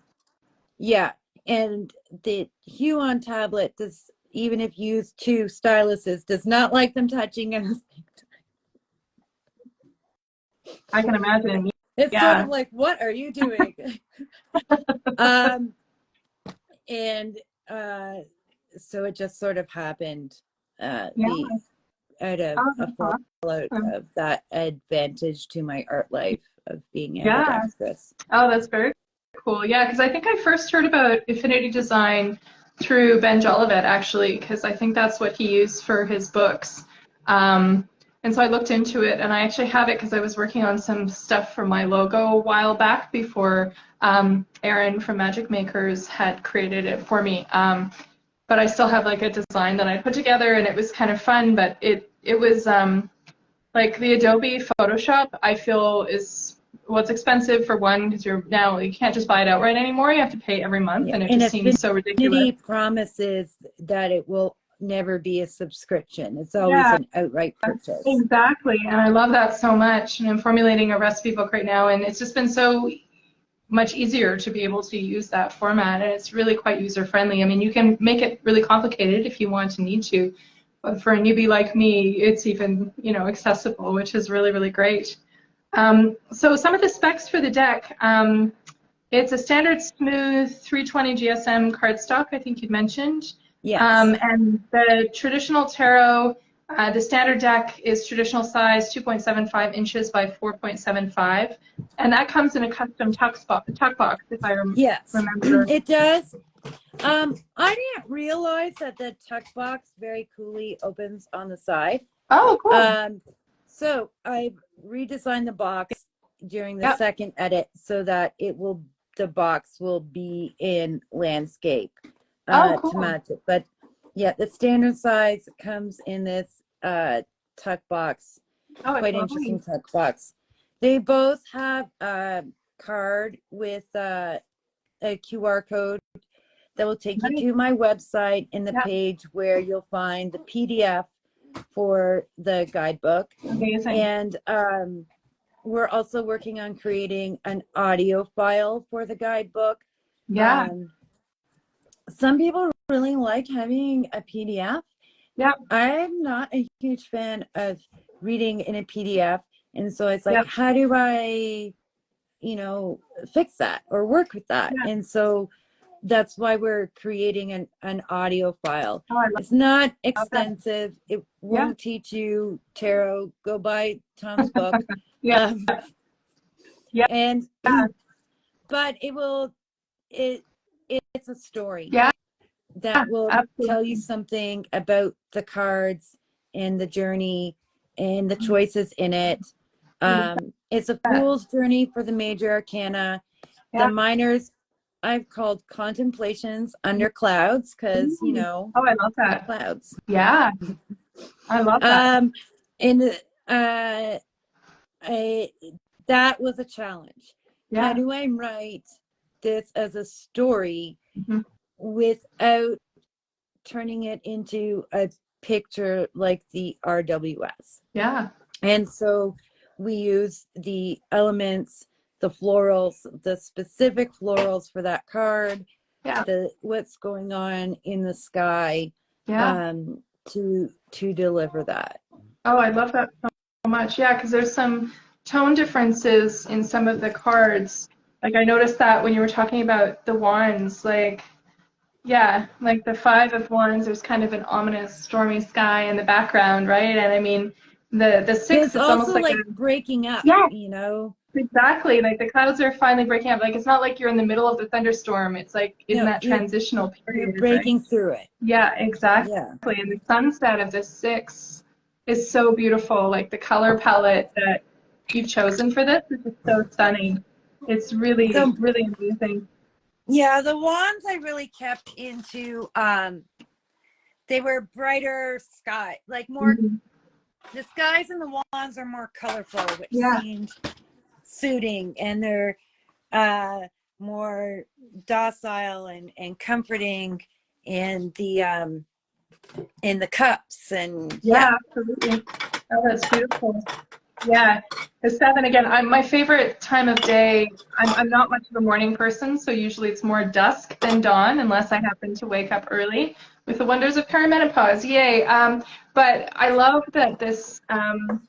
Yeah, and the Huon tablet does, even if you use two styluses, does not like them touching at the same time. I can imagine. It's sort Yeah. of like, what are you doing? And so it just sort of happened. Yeah. Out of Oh, a that's fallout awesome. of that advantage to my art life of being Yeah. ambidextrous. Oh, that's very cool. Yeah, because I think I first heard about Affinity Design through Ben Jolivet, actually, because I think that's what he used for his books. And so I looked into it, and I actually have it because I was working on some stuff for my logo a while back before Aaron from Magic Makers had created it for me. But I still have like a design that I put together, and it was kind of fun, but it was like the Adobe Photoshop, I feel is it's expensive for one because you can't just buy it outright anymore. You have to pay every month, Yeah. and it And just seems so ridiculous. Affinity promises that it will never be a subscription. It's always Yeah, an outright purchase. exactly. And I love that so much. And I'm formulating a recipe book right now, and it's just been so much easier to be able to use that format, and it's really quite user friendly. I mean, you can make it really complicated if you want to need to, but for a newbie like me, it's even, you know, accessible, which is really, really great. So some of the specs for the deck, it's a standard smooth 320 GSM cardstock, I think you mentioned. Yes. And the traditional tarot The standard deck is traditional size, 2.75 inches by 4.75, and that comes in a custom tuck box, if I Yes, remember. it does. I didn't realize that the tuck box very coolly opens on the side. Oh, cool. So I redesigned the box during the Yep. second edit so that the box will be in landscape Oh, cool. to match it. But yeah, the standard size comes in this tuck box. Oh, Quite interesting tuck box. They both have a card with a QR code that will take you to my website in the page where you'll find the PDF for the guidebook. Amazing. And we're also working on creating an audio file for the guidebook. Yeah. Some people really like having a PDF. Yeah. I'm not a huge fan of reading in a PDF. And so it's like, how do I, fix that or work with that? Yeah. And so that's why we're creating an audio file. Oh, it's not extensive. It won't teach you tarot. Go buy Tom's book. Yeah. And but it's a story that will tell you something about the cards and the journey and the choices in it. It's a fool's journey for the major arcana. The minors I've called contemplations under clouds because, Oh, I love that. Clouds. Yeah. I love that. That was a challenge. Yeah. How do I write this as a story without turning it into a picture like the RWS? Yeah. And so we use the elements, the florals, the specific florals for that card, what's going on in the sky, to deliver that. Oh, I love that so much. Yeah, because there's some tone differences in some of the cards. Like I noticed that when you were talking about the wands, like the 5 of wands, there's kind of an ominous stormy sky in the background, right? And I mean the 6, it's also almost like breaking up, Exactly. Like the clouds are finally breaking up. Like it's not like you're in the middle of the thunderstorm. It's like in that transitional period. You're breaking through it. Yeah, exactly. Yeah. And the sunset of the 6 is so beautiful. Like the color palette that you've chosen for this is just so stunning. It's really, really amazing. Yeah, the wands I really kept into, they were brighter sky, like more, the skies and the wands are more colorful, which seemed suiting, and they're more docile and comforting in the cups and absolutely. Oh, that's beautiful. Yeah, the 7 again. My favorite time of day. I'm not much of a morning person, so usually it's more dusk than dawn, unless I happen to wake up early with the wonders of perimenopause. Yay! But I love that this. The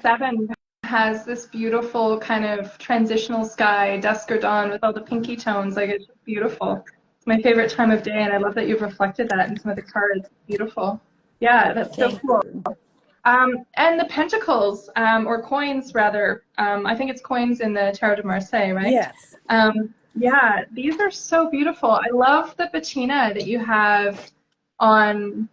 7 has this beautiful kind of transitional sky, dusk or dawn, with all the pinky tones. Like it's just beautiful. It's my favorite time of day, and I love that you've reflected that in some of the cards. Beautiful. Yeah, that's so cool. And the pentacles, or coins rather, I think it's coins in the Tarot de Marseille, right? Yes. These are so beautiful. I love the patina that you have on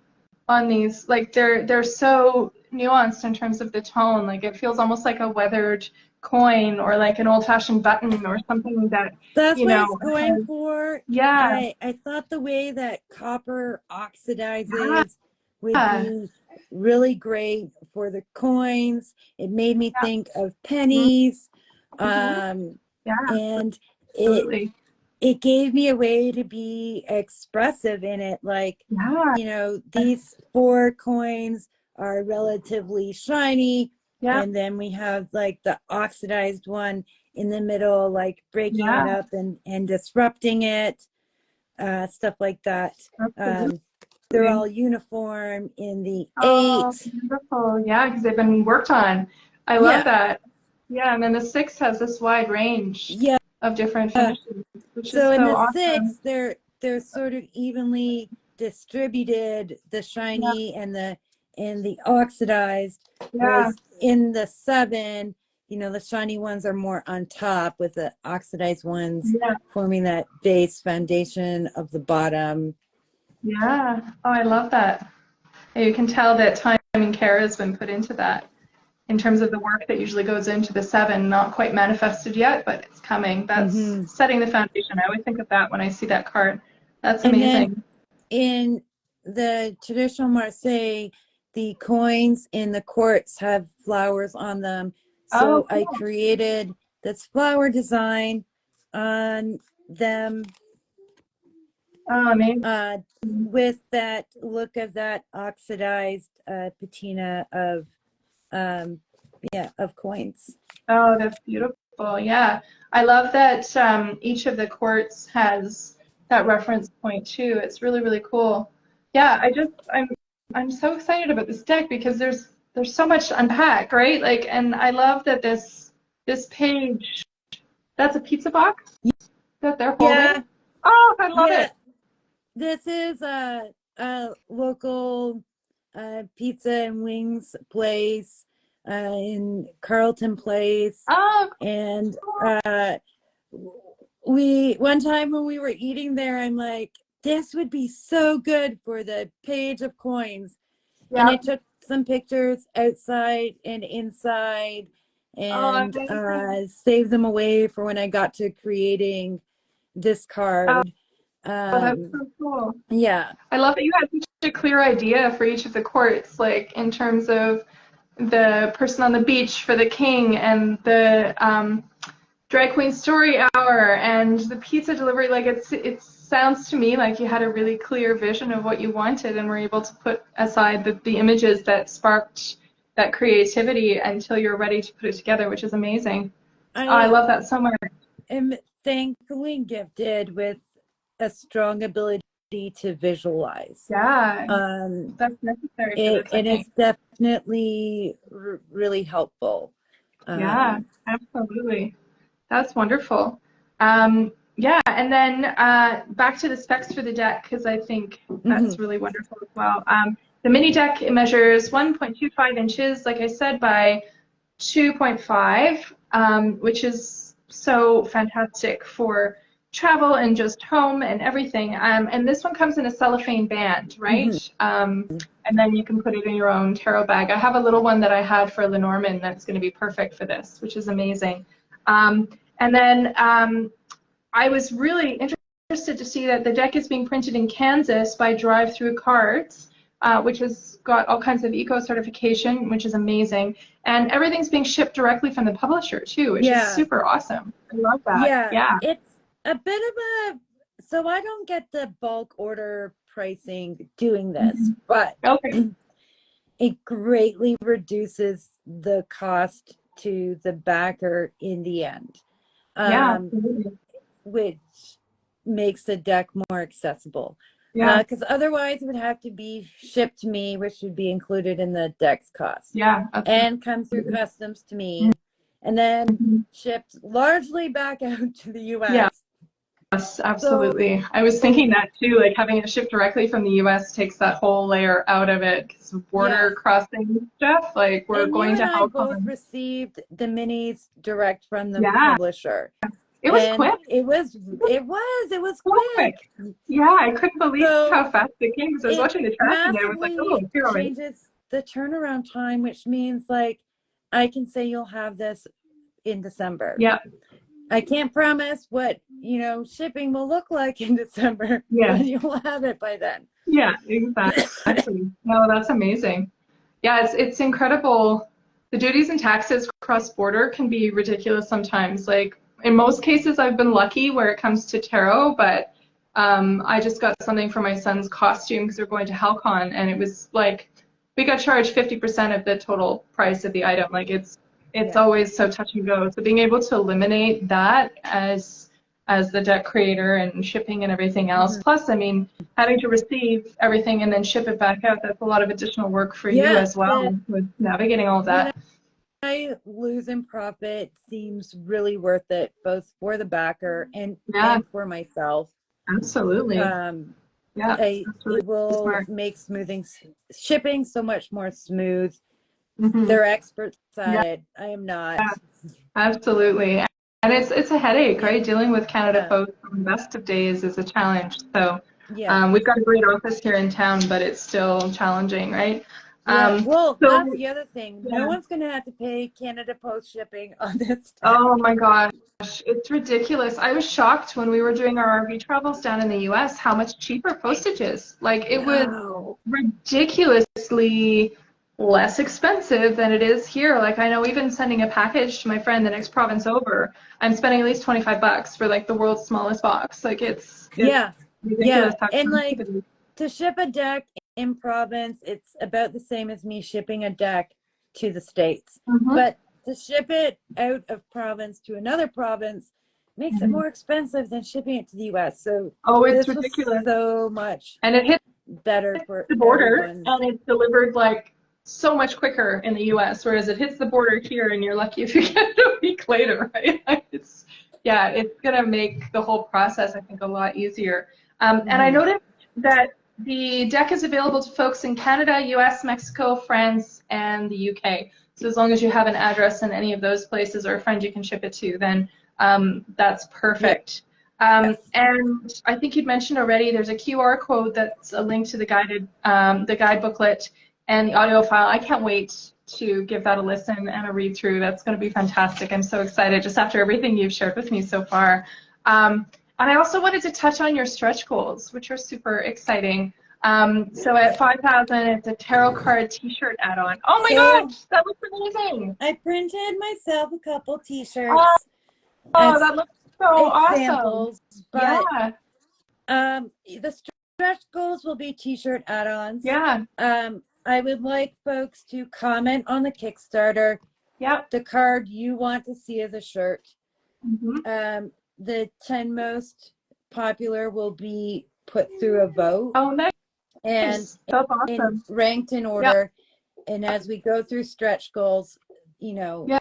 these. Like they're so nuanced in terms of the tone. Like it feels almost like a weathered coin or like an old-fashioned button or something that that's what I was going for. Yeah. I thought the way that copper oxidizes would be really great for the coins. It made me think of pennies. And it gave me a way to be expressive in it. Like, these 4 coins are relatively shiny. And then we have like the oxidized one in the middle, like breaking it up and disrupting it, stuff like that. They're all uniform in the 8. Beautiful. Yeah, because they've been worked on. I love that. Yeah, and then the 6 has this wide range of different finishes, which is so in the awesome. 6, they're sort of evenly distributed, the shiny and the and the oxidized, Yeah. whereas in the 7, you know, the shiny ones are more on top, with the oxidized ones Yeah. forming that base foundation of the bottom. Yeah. Oh, I love that. And you can tell that time and care has been put into that in terms of the work that usually goes into the 7, not quite manifested yet, but it's coming. That's setting the foundation. I always think of that when I see that card. That's And then amazing. in the traditional Marseille, the coins in the quartz have flowers on them. So Oh, I cool. created this flower design on them Oh, amazing. with that look of that oxidized patina of coins. Oh, that's beautiful. Yeah. I love that each of the quartz has that reference point too. It's really, really cool. Yeah, I'm so excited about this deck because there's so much to unpack, right? Like, and I love that this page, that's a pizza box that they're Yeah, holding. Oh, I love yeah. it. This is a local pizza and wings place in Carlton Place. Oh, And cool. we, one time when we were eating there, I'm like, this would be so good for the page of coins. And I Yeah. took some pictures outside and inside Oh, and amazing. saved them away for when I got to creating this Oh, card. that's so cool. Yeah. I love that you had such a clear idea for each of the courts, like in terms of the person on the beach for the king and the drag queen story hour and the pizza delivery. Like it sounds to me like you had a really clear vision of what you wanted and were able to put aside the images that sparked that creativity until you're ready to put it together, which is amazing. Oh, I I love that so much. am thankfully gifted with a strong ability to visualize. Yeah, that's necessary for this, I And it's think. definitely really helpful. Yeah, absolutely. That's wonderful. Yeah, and then back to the specs for the deck, because I think that's Mhm. really wonderful as well. The mini deck, it measures 1.25 inches, like I said, by 2.5, which is so fantastic for travel and just home and everything. And this one comes in a cellophane band, right? Mhm. And then you can put it in your own tarot bag. I have a little one that I had for Lenormand that's going to be perfect for this, which is amazing. And then I was really interested to see that the deck is being printed in Kansas by Drive Through Cards, which has got all kinds of eco certification, which is amazing. And everything's being shipped directly from the publisher too, which is Yeah. super awesome. I love that. Yeah. Yeah. It's a bit of a, so I don't get the bulk order pricing doing this, but Okay. it greatly reduces the cost to the backer in the end, Yeah. Absolutely. which makes the deck more accessible. Yeah. Because otherwise it would have to be shipped to me, which would be included in the deck's cost, Yeah. Absolutely. and come through customs to me, and then Mhm. shipped largely back out to the Yeah. US. Yes, So absolutely. I was thinking that too, like having it shipped directly from the US takes that whole layer out of it because of yeah, border crossing stuff, like we're and you going and to I both Helcom. received the minis direct from the Yeah, publisher, it was and quick. it was So quick. quick. Yeah, I couldn't believe So how fast it came because I was it watching the tracking and I was like, oh, massively here already. changes the turnaround time, which means like I can say you'll have this in December. Yeah, I can't promise what, you know, shipping will look like in December, yeah, but you'll have it by then. yeah, exactly. No, that's amazing. Yeah, it's incredible. The duties and taxes cross border can be ridiculous sometimes. Like in most cases, I've been lucky where it comes to tarot, but I just got something for my son's costume because we're going to HalCon, and it was like we got charged 50% of the total price of the item. Like it's Yeah. always so touch and go. So being able to eliminate that as the deck creator and shipping and everything else. Mhm. Plus, I mean, having to receive everything and then ship it back out, that's a lot of additional work for you Yeah. as well with navigating all of When that. I lose in profit seems really worth it, both for the backer Yeah, and for myself. absolutely. Um, Yeah, that's really It will smart. make shipping so much more smooth. Hmm. They're experts at Yeah, it. I am not. absolutely. And it's a headache, Yeah, right? Dealing with Canada yeah, Post on the best of days is a challenge. So yeah. we've got a great office here in town, but it's still challenging, right? Yeah, well, that's So the other thing. No yeah. one's going to have to pay Canada Post shipping on this deck. Oh my gosh, it's ridiculous. I was shocked when we were doing our RV travels down in the US how much cheaper postage is. Like it was No. ridiculously less expensive than it is here. Like I know even sending a package to my friend the next province over, I'm spending at least 25 bucks for like the world's smallest box. Like it's Yeah, ridiculous yeah. how And expensive like it is. to ship a deck in province, it's about the same as me shipping a deck to the States. Hmm. But to ship it out of province to another province makes it Hmm. more expensive than shipping it to the US. So Oh, it's this was ridiculous. so much And it hits better for the border everyone. and it's delivered like so much quicker in the US, whereas it hits the border here and you're lucky if you get it a week later, right? It's yeah, it's gonna make the whole process I think a lot easier. And I Mhm. noticed that the deck is available to folks in Canada, US, Mexico, France, and the UK. So as long as you have an address in any of those places or a friend you can ship it to, then that's perfect. Yes. And I think you'd mentioned already there's a QR code that's a link to the guide booklet and the audio file. I can't wait to give that a listen and a read through. That's going to be fantastic. I'm so excited just after everything you've shared with me so far. And I also wanted to touch on your stretch goals, which are super exciting. So at 5,000, it's a tarot card T-shirt add-on. Oh my So gosh, that looks amazing! I printed myself a couple Oh, t-shirts that as looks so awesome. examples, but Yeah, the stretch goals will be t-shirt add-ons. yeah, I would like folks to comment on the Kickstarter yep. the card you want to see as a shirt. Mm-hmm. The 10 most popular will be put through a vote Oh, nice. and That's in awesome. ranked in Yep. order. And as we go through stretch goals, Yeah.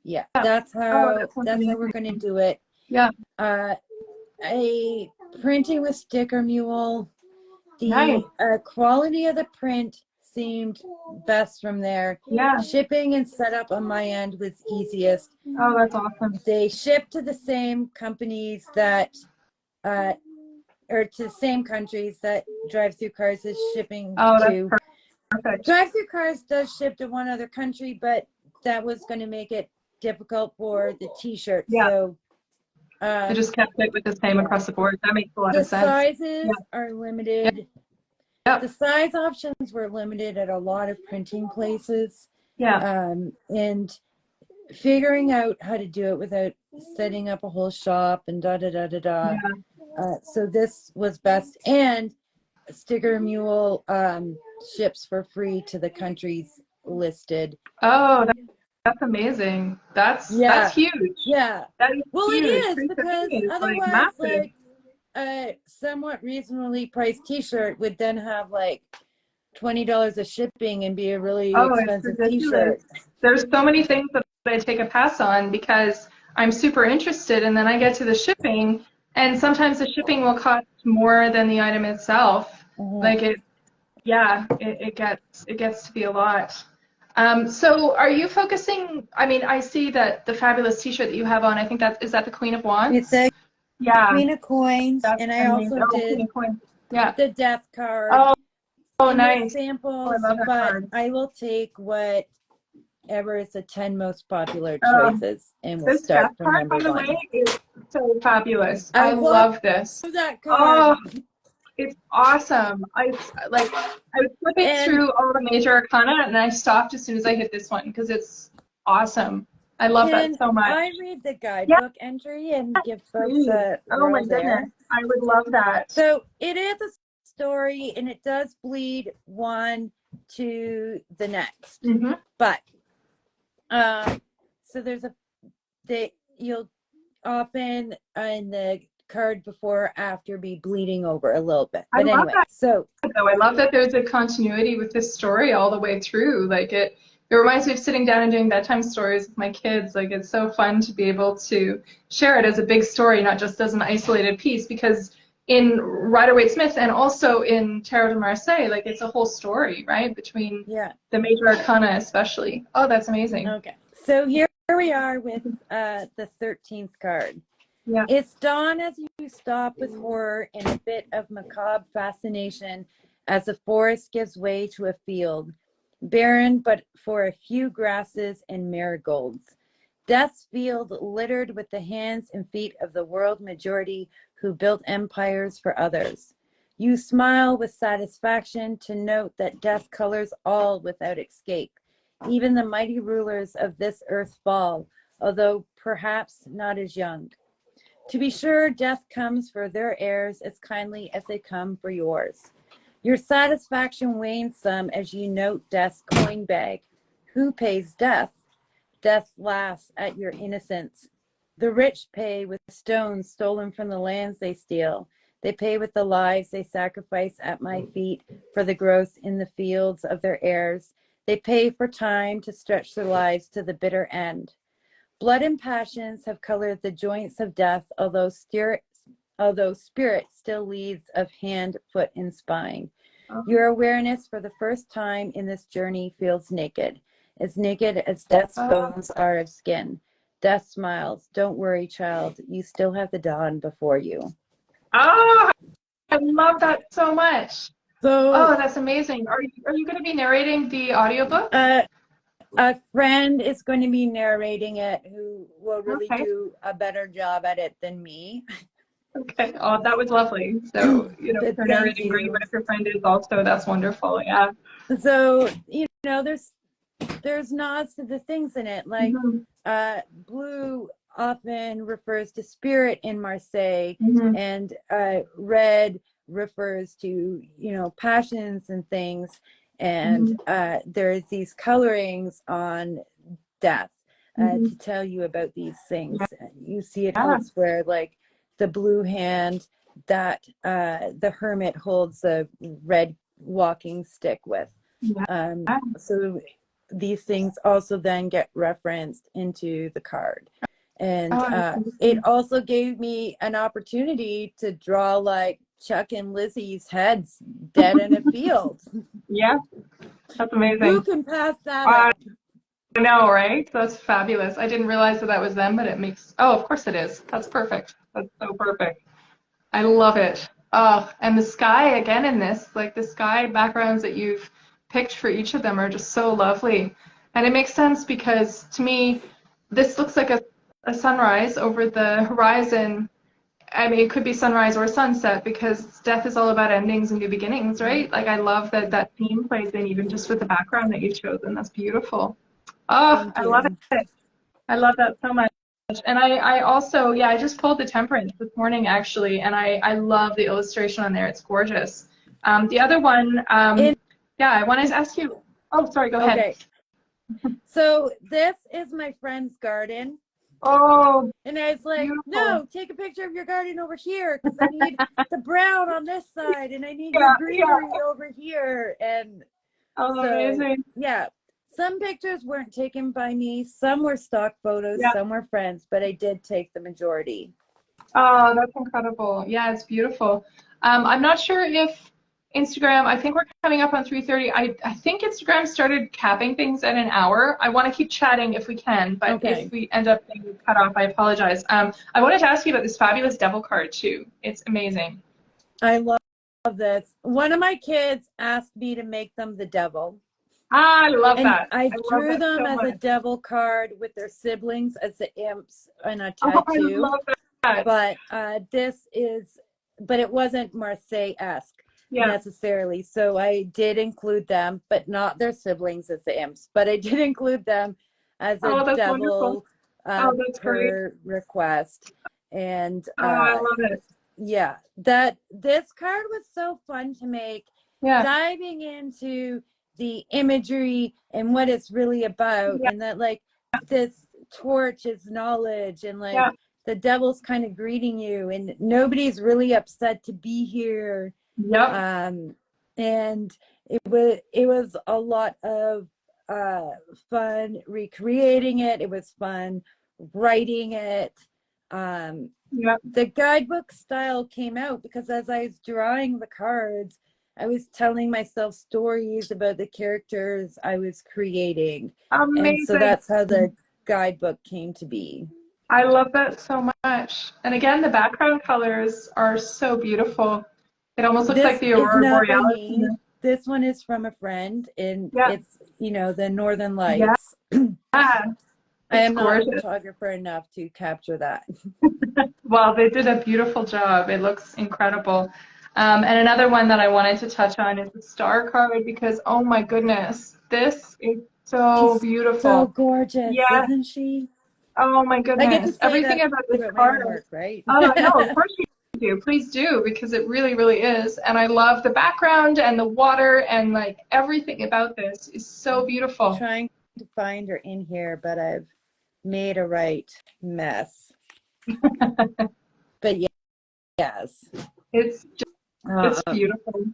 yeah, Oh, that's that sounds how we're amazing. going to do it. Yeah. A printing with sticker mule. Nice. The quality of the print seemed best from there. Yeah. Shipping and setup on my end was easiest. Oh, that's awesome. They ship to the same companies that, or to the same countries that drive-through cars is shipping Oh, that's to. perfect. Drive-through cars does ship to one other country, but that was going to make it difficult for the t-shirt. Yeah. So They just kept it with the same yeah, across the board. That makes a lot the of sense. sizes Yeah. are limited. Yep. The size options were limited at a lot of printing places. Yeah. And figuring out how to do it without setting up a whole shop and da da da da da. So this was best. And Sticker Mule ships for free to the countries listed. Oh, that's amazing. That's huge. Yeah. That is Well, it huge. is because Is like otherwise, massive. like a somewhat reasonably priced T-shirt would then have like $20 of shipping and be a really Oh, it's expensive ridiculous. T-shirt. There's so many things that I take a pass on because I'm super interested, and then I get to the shipping, and sometimes the shipping will cost more than the item itself. Like it, yeah, it gets to be a lot. So are you focusing? I mean, I see that the fabulous T-shirt that you have on. I think that is that the Queen of It's Wands. a Yeah, Queen of Coins, that's and I amazing. also Oh, Queen did of Coins. Yeah. the Death card. Oh, oh, And there's nice. Oh, I samples, love that but card. I will take whatever is the 10 most popular Oh, choices, and we'll this death start from card, number by the one. way, is so fabulous. I I love love this. that Oh, card. it's awesome. I was flipping And through all the major arcana and I stopped as soon as I hit this one because it's awesome. I love that can so much. I read the Yeah, guidebook entry and give folks please. a Oh my roll goodness. there? I would love that. So it is a story, and it does bleed one to the next. Mm-hmm. But so there's you'll often in the card before or after be bleeding over a little bit. I But love anyway, that so though. I love that there's a continuity with this story all the way through. Like it reminds me of sitting down and doing bedtime stories with my kids. Like it's so fun to be able to share it as a big story, not just as an isolated piece, because in Rider-Waite-Smith and also in Tarot de Marseille. Like it's a whole story, right? Between Yeah. the major arcana especially. Oh, that's amazing. Okay. So here we are with the 13th card. Yeah. It's dawn as you stop with horror and a bit of macabre fascination as the forest gives way to a field, barren but for a few grasses and marigolds. Death's field littered with the hands and feet of the world majority who built empires for others. You smile with satisfaction to note that death colors all without escape. Even the mighty rulers of this earth fall, although perhaps not as young. To be sure, death comes for their heirs as kindly as they come for yours. Your satisfaction wanes some as you note death's coin bag. Who pays death? Death laughs at your innocence. The rich pay with stones stolen from the lands they steal. They pay with the lives they sacrifice at my feet for the growth in the fields of their heirs. They pay for time to stretch their lives to the bitter end. Blood and passions have colored the joints of death, although spirit still leads of hand, foot, and spine. Your awareness for the first time in this journey feels naked as death's bones are of skin. Death smiles. Don't worry, child. You still have the dawn before you. Oh, I love that so much. So, oh, that's amazing. Are you going to be narrating the audiobook? A friend is going to be narrating it who will really Okay. do a better job at it than me. Okay. Oh, that was lovely. So, if you're narrating, great, but if your friend is also, that's wonderful. Yeah. So, there's nods to the things in it. Like blue often refers to spirit in Marseille, and red refers to, passions and things. And there's these colorings on death to tell you about these things. You see it elsewhere, like the blue hand that the hermit holds a red walking stick with. So these things also then get referenced into the card. And it also gave me an opportunity to draw like Chuck and Lizzie's heads dead in a field. Yeah, that's amazing. Who can pass that up? I know, right? That's fabulous. I didn't realize that was them, but it makes, oh, of course it is. That's perfect. That's so perfect. I love it. Oh, and the sky again in this, like the sky backgrounds that you've picked for each of them are just so lovely. And it makes sense because to me, this looks like a sunrise over the horizon. I mean, it could be sunrise or sunset because death is all about endings and new beginnings, right? Like I love that that theme plays in even just with the background that you've chosen. That's beautiful. Oh, I love it. I love that so much. And I also, I just pulled the Temperance this morning actually, and I love the illustration on there. It's gorgeous. The other one, I wanted to ask you. Oh, sorry, go ahead. Okay. So this is my friend's garden. Oh, and I was like, beautiful. No, take a picture of your garden over here because I need the brown on this side and I need your greenery over here. And amazing. Yeah. Some pictures weren't taken by me. Some were stock photos. Some were friends, but I did take the majority. Oh, that's incredible. Yeah, it's beautiful. I'm not sure if Instagram, I think we're coming up on 3:30. I think Instagram started capping things at an hour. I want to keep chatting if we can, but if we end up being cut off, I apologize. I wanted to ask you about this fabulous devil card too. It's amazing. I love this. One of my kids asked me to make them the devil. I love that. I drew them as a devil card with their siblings as the imps and a tattoo. I love that. But it wasn't Marseille-esque necessarily. So I did include them, but not their siblings as the imps. But I did include them as a devil per request. And I love it. Yeah, this card was so fun to make. Diving into the imagery and what it's really about, and that like this torch is knowledge, and like the devil's kind of greeting you, and nobody's really upset to be here. And it was a lot of fun recreating it. It was fun writing it. Yeah. the guidebook style came out because as I was drawing the cards, I was telling myself stories about the characters I was creating. And so Amazing. that's how the guidebook came to be. I love that so much. And again, the background colors are so beautiful. It almost looks like This the is aurora not by borealis. me. This one is from a friend, and Yeah, it's, the Northern yeah, Lights. I it's am not a gorgeous. photographer enough to capture that. Well, they did a beautiful job. It looks incredible. And another one that I wanted to touch on is the star card because, oh my goodness, this is so She's so beautiful. gorgeous, Yeah. isn't she? Oh my I get to goodness. say Everything that about this about my card. own work, right? Oh, no, of course you do. Please do, because it really, really is. And I love the background and the water and like everything about this is so beautiful. Trying to find her in here, but I've made a right mess. But yes. It's it's Um, beautiful.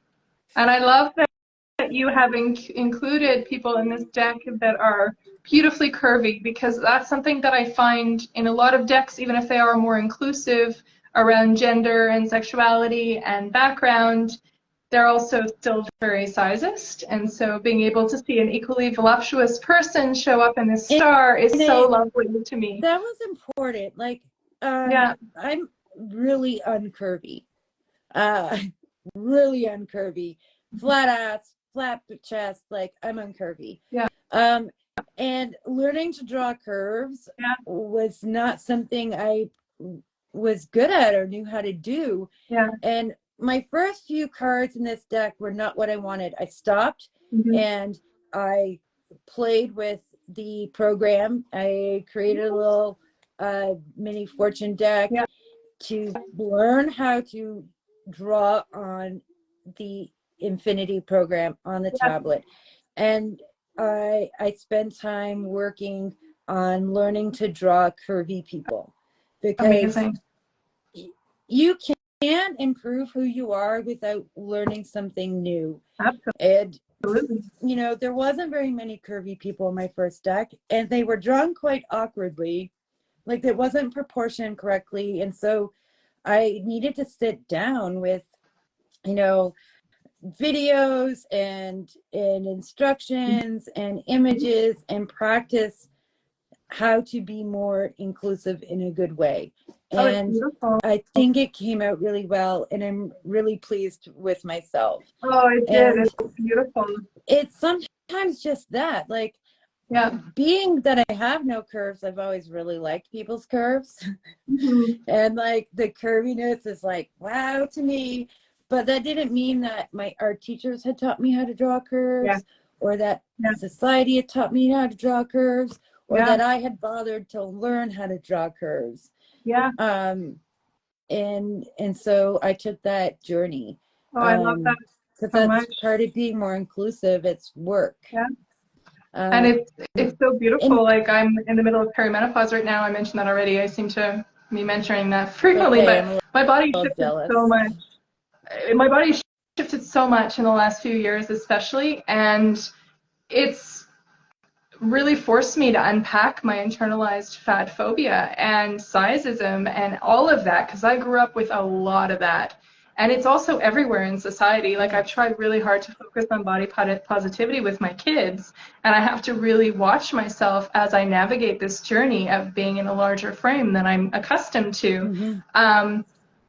And I love that you have included people in this deck that are beautifully curvy because that's something that I find in a lot of decks, even if they are more inclusive around gender and sexuality and background, they're also still very sizist. And so being able to see an equally voluptuous person show up in this star is so lovely to me. that was important. Like, Yeah. I'm really uncurvy. Uh, really uncurvy. Flat ass, flat chest, like I'm uncurvy. Yeah. And learning to draw curves Yeah. was not something I was good at or knew how to do. Yeah. And my first few cards in this deck were not what I wanted. I stopped and I played with the program. I created a little mini fortune deck to learn how to draw on the Infinity program on the tablet. And I spent time working on learning to draw curvy people because Amazing. you can't improve who you are without learning something new. Absolutely. And there wasn't very many curvy people in my first deck, and they were drawn quite awkwardly, like it wasn't proportioned correctly. And so I needed to sit down with videos and instructions and images and practice how to be more inclusive in a good way. And I think it came out really well, and I'm really pleased with myself. Oh, it did. It's beautiful. It's sometimes just that, like, being that I have no curves, I've always really liked people's curves. And like the curviness is like, wow to me. But that didn't mean that my art teachers had taught me how to draw curves, or that society had taught me how to draw curves, or that I had bothered to learn how to draw curves. And so I took that journey. Oh, I love that because so that's much. part of being more inclusive. It's work. And it's so beautiful. Like I'm in the middle of perimenopause right now. I mentioned that already. I seem to be mentioning that frequently, but my body shifted so much. My body shifted so much in the last few years, especially, and it's really forced me to unpack my internalized fat phobia and sizeism and all of that because I grew up with a lot of that. And it's also everywhere in society. Like I've tried really hard to focus on body positivity with my kids, and I have to really watch myself as I navigate this journey of being in a larger frame than I'm accustomed to.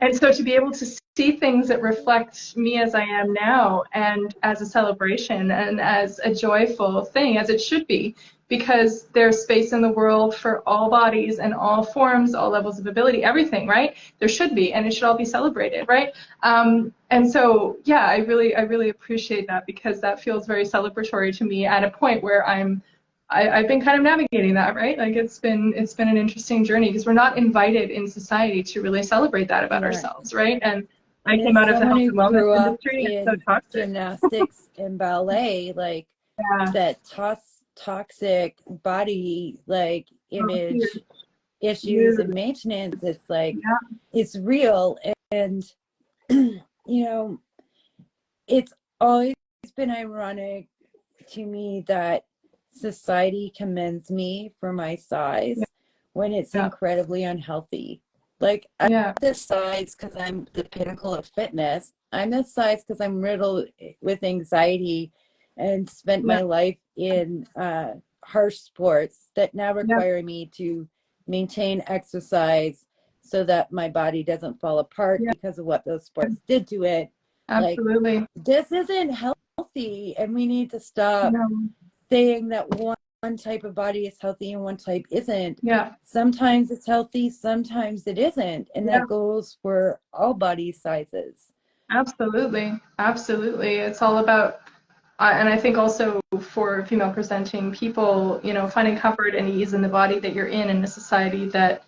And so to be able to see things that reflect me as I am now and as a celebration and as a joyful thing, as it should be, because there's space in the world for all bodies and all forms, all levels of ability, everything, right? There should be, and it should all be celebrated, right? And so, yeah, I really appreciate that because that feels very celebratory to me at a point where I've been kind of navigating that, right? Like it's been an interesting journey because we're not invited in society to really celebrate that about ourselves, right? And I came out of the health and wellness industry. It's so toxic. Gymnastics and ballet, like that toxic body like image issues and maintenance. It's like it's real, and it's always been ironic to me that society commends me for my size when it's incredibly unhealthy. Like, I'm Yeah. this size because I'm the pinnacle of fitness. I'm this size because I'm riddled with anxiety and spent Yeah. my life in harsh sports that now Yeah. require me to maintain exercise so that my body doesn't fall apart Yeah. because of what those sports did to it. Like, Absolutely. this isn't healthy, and we need to stop No. saying that one type of body is healthy and one type isn't. Yeah. Sometimes it's healthy, sometimes it isn't. And Yeah. that goes for all body sizes. Absolutely. Absolutely. It's all about, and I think also for female presenting people, you know, finding comfort and ease in the body that you're in a society that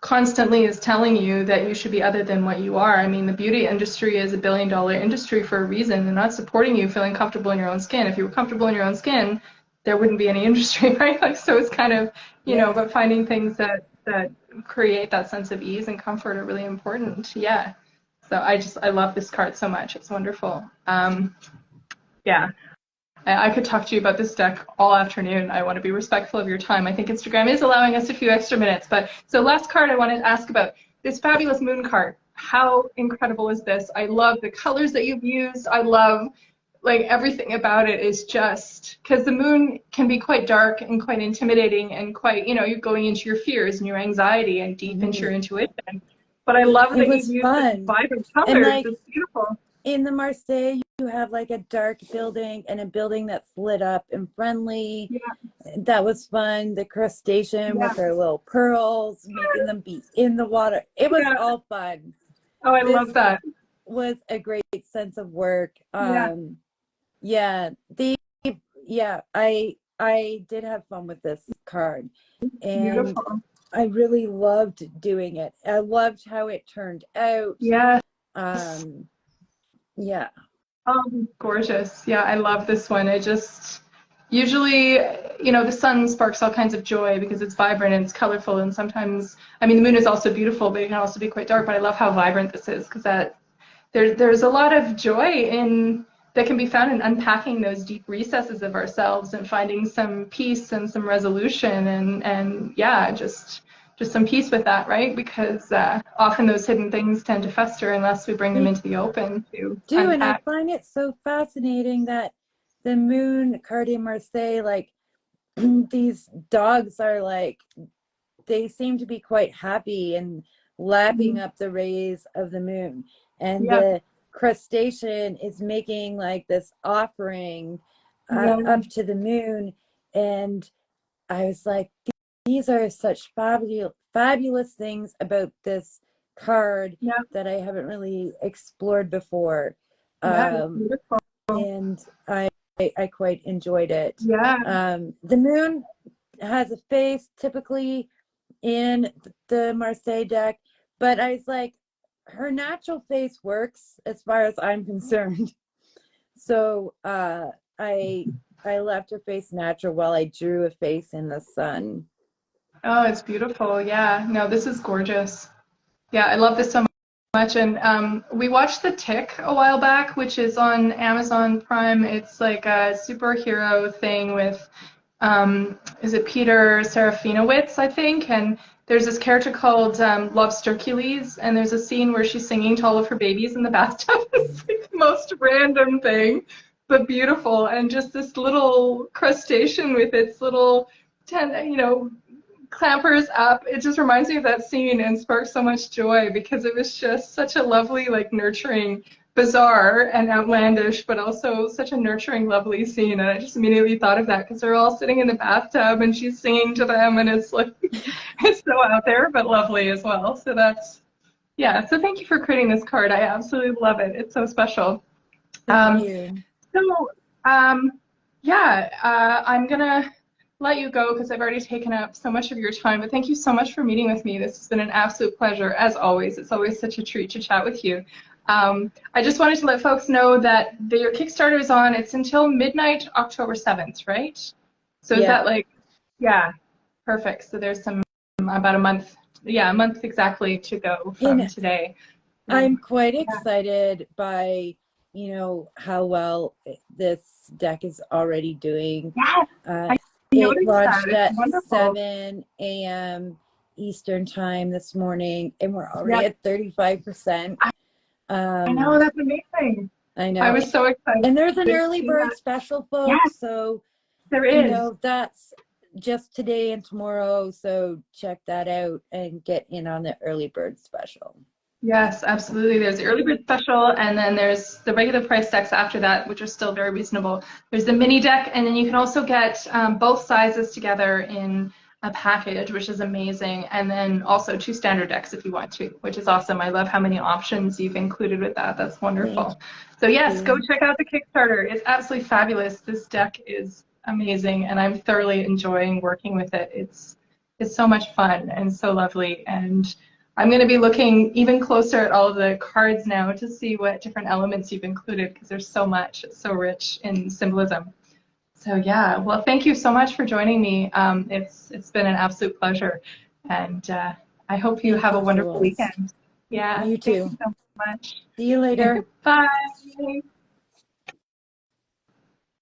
constantly is telling you that you should be other than what you are. I mean, the beauty industry is a billion-dollar industry for a reason. They're not supporting you feeling comfortable in your own skin. If you were comfortable in your own skin, there wouldn't be any industry, right? Like, so it's kind of, you know, Yeah. but finding things that create that sense of ease and comfort are really important. Yeah. So I love this card so much. It's wonderful. Yeah. I could talk to you about this deck all afternoon. I want to be respectful of your time. I think Instagram is allowing us a few extra minutes. But so last card I wanted to ask about, this fabulous moon card. How incredible is this? I love the colors that you've used. I love, like, everything about it is just, because the moon can be quite dark and quite intimidating and quite, you know, you're going into your fears and your anxiety and deep into your intuition. But I love It that you've was used such fun. vibrant And colors. like It's beautiful. in the Marseille, you have like a dark building and a building that's lit up and friendly. Yeah. That was fun. The crustacean Yeah. with their little pearls, making them be in the water. It was Yeah. all fun. Oh, I This love that. was a great sense of work. Yeah. Yeah, the yeah, I did have fun with this card, and Beautiful. I really loved doing it. I loved how it turned out. Yeah. Um, yeah. Oh, gorgeous. Yeah, I love this one. I just usually, you know, the sun sparks all kinds of joy because it's vibrant and it's colorful. And sometimes, I mean, the moon is also beautiful, but it can also be quite dark. But I love how vibrant this is because there's a lot of joy in that can be found in unpacking those deep recesses of ourselves and finding some peace and some resolution and yeah, just some peace with that, right? Because often those hidden things tend to fester unless we bring them They into the open to do, and I unpack. find it so fascinating that the moon card in Marseille, like these dogs are like, they seem to be quite happy and lapping Mhm. up the rays of the moon. And Yeah, the crustacean is making like this offering yeah, up to the moon. And I was like, these are such fabulous things about this card yeah, that I haven't really explored before. yeah, it's Um, beautiful. and I quite enjoyed it. Yeah, The moon has a face typically in the Marseille deck, but I was like, her natural face works as far as I'm concerned. So I left her face natural while I drew a face in the sun. oh, it's beautiful. Yeah, no, this is gorgeous. Yeah, I love this so much. And we watched The Tick a while back, which is on Amazon Prime. It's like a superhero thing with, is it Peter Serafinowicz, I think? And there's this character called Lobstercules, and there's a scene where she's singing to all of her babies in the bathtub. It's like the most random thing, but beautiful. And just this little crustacean with its little, you know, clampers up. It just reminds me of that scene and sparks so much joy because it was just such a lovely, like, nurturing, bizarre and outlandish, but also such a nurturing, lovely scene. And I just immediately thought of that because they're all sitting in the bathtub and she's singing to them, and it's like, it's so out there, but lovely as well. So that's, yeah. So thank you for creating this card. I absolutely love it. It's so special. Thank Um, you. so, yeah, I'm gonna let you go because I've already taken up so much of your time, but thank you so much for meeting with me. This has been an absolute pleasure, as always. It's always such a treat to chat with you. I just wanted to let folks know that your Kickstarter is on. It's until midnight, October 7th, right? So is Yeah. that like, yeah, perfect. So there's about a month, yeah, a month exactly to go from And today. I'm quite Yeah. excited by, how well this deck is already doing. Yes, Uh, I it noticed that. launched It's at wonderful. 7 a.m. Eastern time this morning, and we're already Yeah. at 35%. I know, that's amazing. I know. I was so excited. And there's an early bird special, folks. Yes, so, there is. you know, that's just today and tomorrow. So check that out and get in on the early bird special. Yes, absolutely. There's the early bird special, and then there's the regular price decks after that, which are still very reasonable. There's the mini deck, and then you can also get both sizes together in a package, which is amazing. And then also 2 standard decks if you want to, which is awesome. I love how many options you've included with that. That's wonderful. So yes, go check out the Kickstarter. It's absolutely fabulous. This deck is amazing, and I'm thoroughly enjoying working with it. It's so much fun and so lovely. And I'm going to be looking even closer at all of the cards now to see what different elements you've included, because there's so much. It's so rich in symbolism. So yeah, well, thank you so much for joining me. It's been an absolute pleasure, and I hope you have a wonderful weekend. Yeah, You too. thank you so much. See you later. Bye.